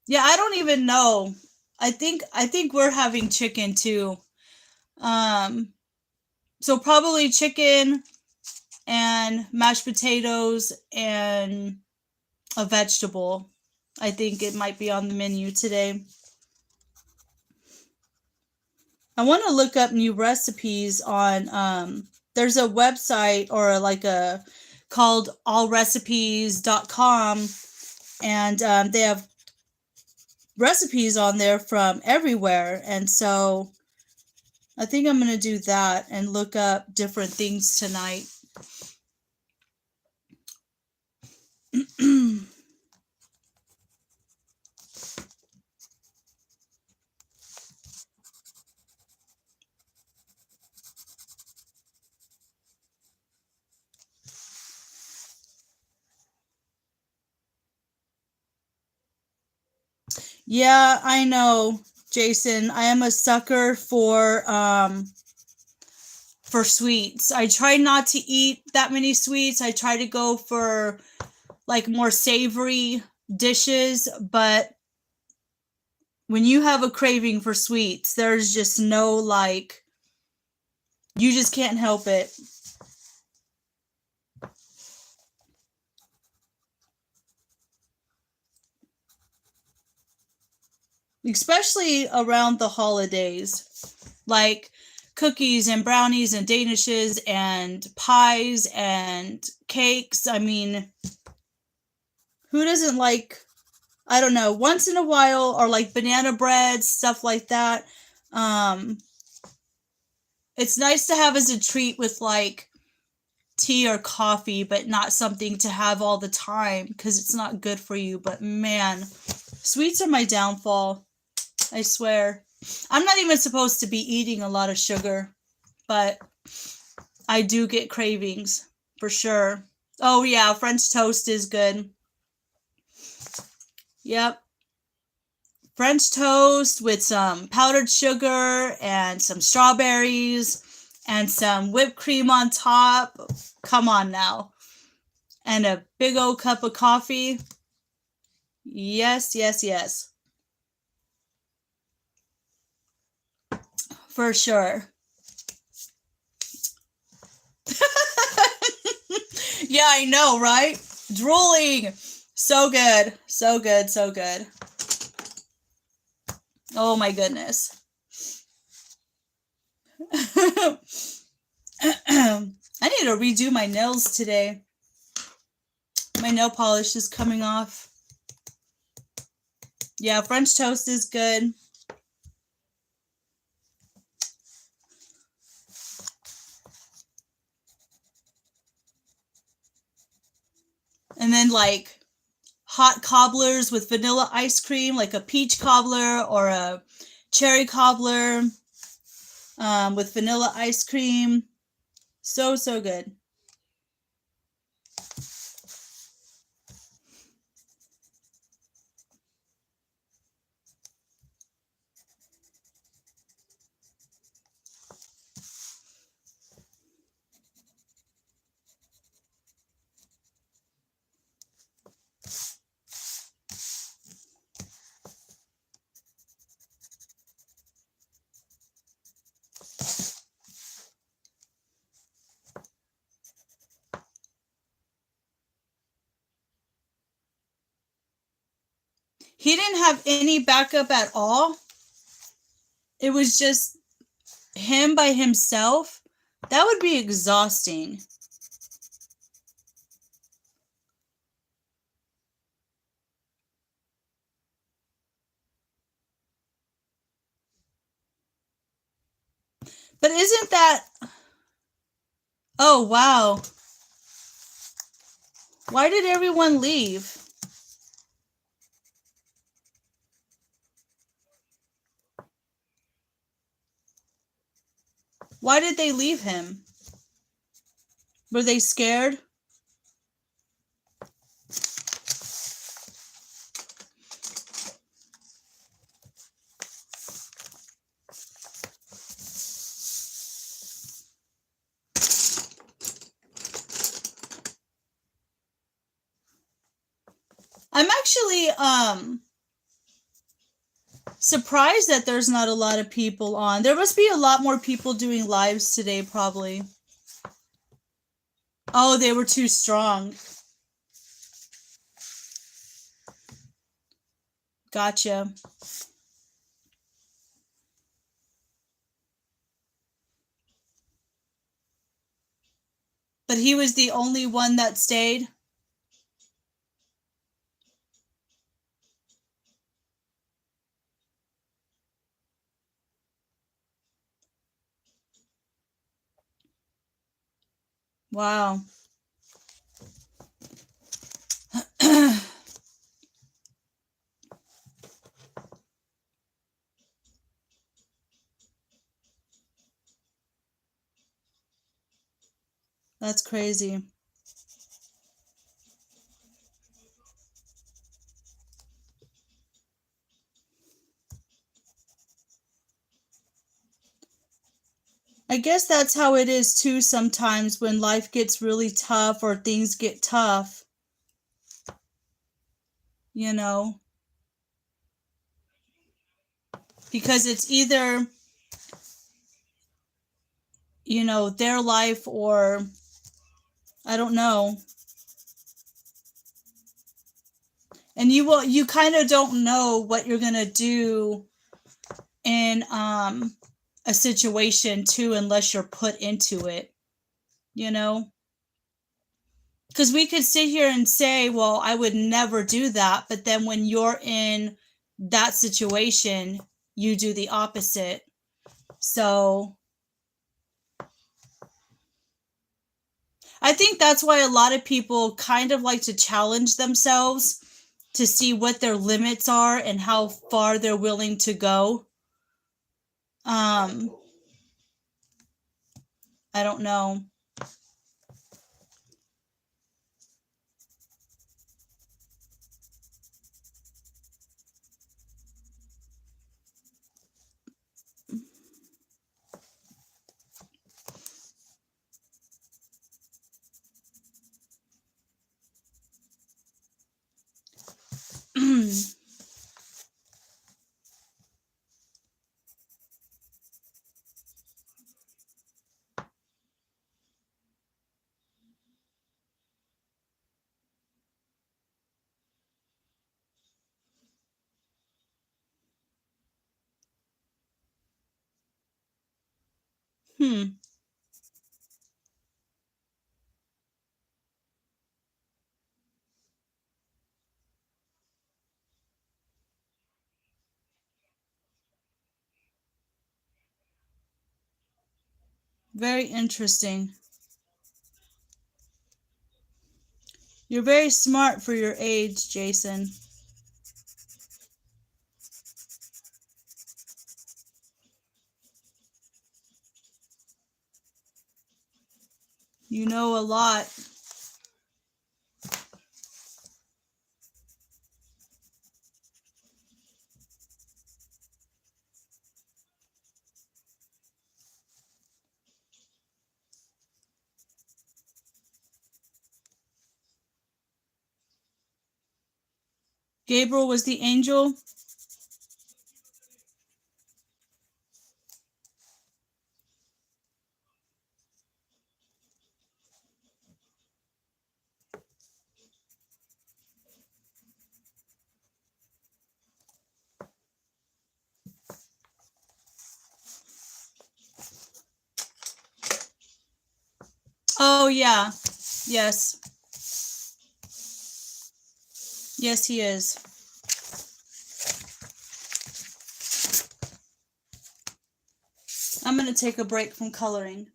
Yeah, I don't even know. I think we're having chicken too. So probably chicken and mashed potatoes and a vegetable. I think it might be on the menu today. I want to look up new recipes on there's a website or like a called allrecipes.com and they have recipes on there from everywhere, and so I think I'm going to do that and look up different things tonight. Yeah, I know, Jason. I am a sucker for for sweets. I try not to eat that many sweets. I try to go for like more savory dishes, but when you have a craving for sweets, there's just no like, you just can't help it. Especially around the holidays, like cookies and brownies and danishes and pies and cakes. I mean, who doesn't like, I don't know, once in a while, or like banana bread, stuff like that. It's nice to have as a treat with like tea or coffee, but not something to have all the time because it's not good for you. But man, sweets are my downfall. I swear. I'm not even supposed to be eating a lot of sugar, but I do get cravings for sure. Oh yeah, French toast is good. Yep. French toast with some powdered sugar and some strawberries and some whipped cream on top. Come on now. And a big old cup of coffee. Yes, yes, yes. For sure. Yeah, I know, right? Drooling. So good. So good. So good. Oh my goodness. I need to redo my nails today. My nail polish is coming off. Yeah, French toast is good. And then like hot cobblers with vanilla ice cream, like a peach cobbler or a cherry cobbler with vanilla ice cream. So, so good. He didn't have any backup at all. It was just him by himself. That would be exhausting. But isn't that... Oh, wow. Why did everyone leave? Why did they leave him? Were they scared? I'm actually surprised that there's not a lot of people on. There must be a lot more people doing lives today, probably. Oh, they were too strong. Gotcha. But he was the only one that stayed? Wow. That's crazy. I guess that's how it is too sometimes when life gets really tough or things get tough, you know, because it's either, you know, their life or I don't know. And you kind of don't know what you're going to do in a situation too unless you're put into it, you know? Because we could sit here and say, well, I would never do that. But then when you're in that situation, you do the opposite. So I think that's why a lot of people kind of like to challenge themselves to see what their limits are and how far they're willing to go. I don't know. Hmm. Very interesting. You're very smart for your age, Jason. You know a lot. Gabriel was the angel. Oh, yeah. Yes. Yes, he is. I'm going to take a break from coloring.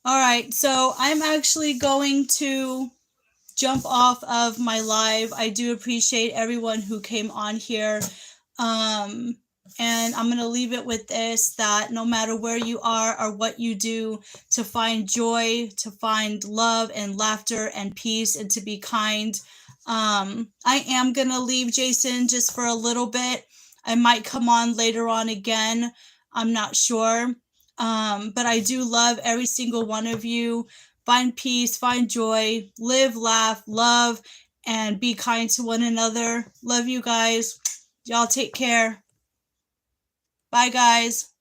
All right, so I'm actually going to jump off of my live. I do appreciate everyone who came on here. And I'm going to leave it with this, that no matter where you are or what you do, to find joy, to find love and laughter and peace, and to be kind. I am going to leave Jason just for a little bit. I might come on later on again. I'm not sure. But I do love every single one of you. Find peace, find joy, live, laugh, love, and be kind to one another. Love you guys. Y'all take care. Bye, guys.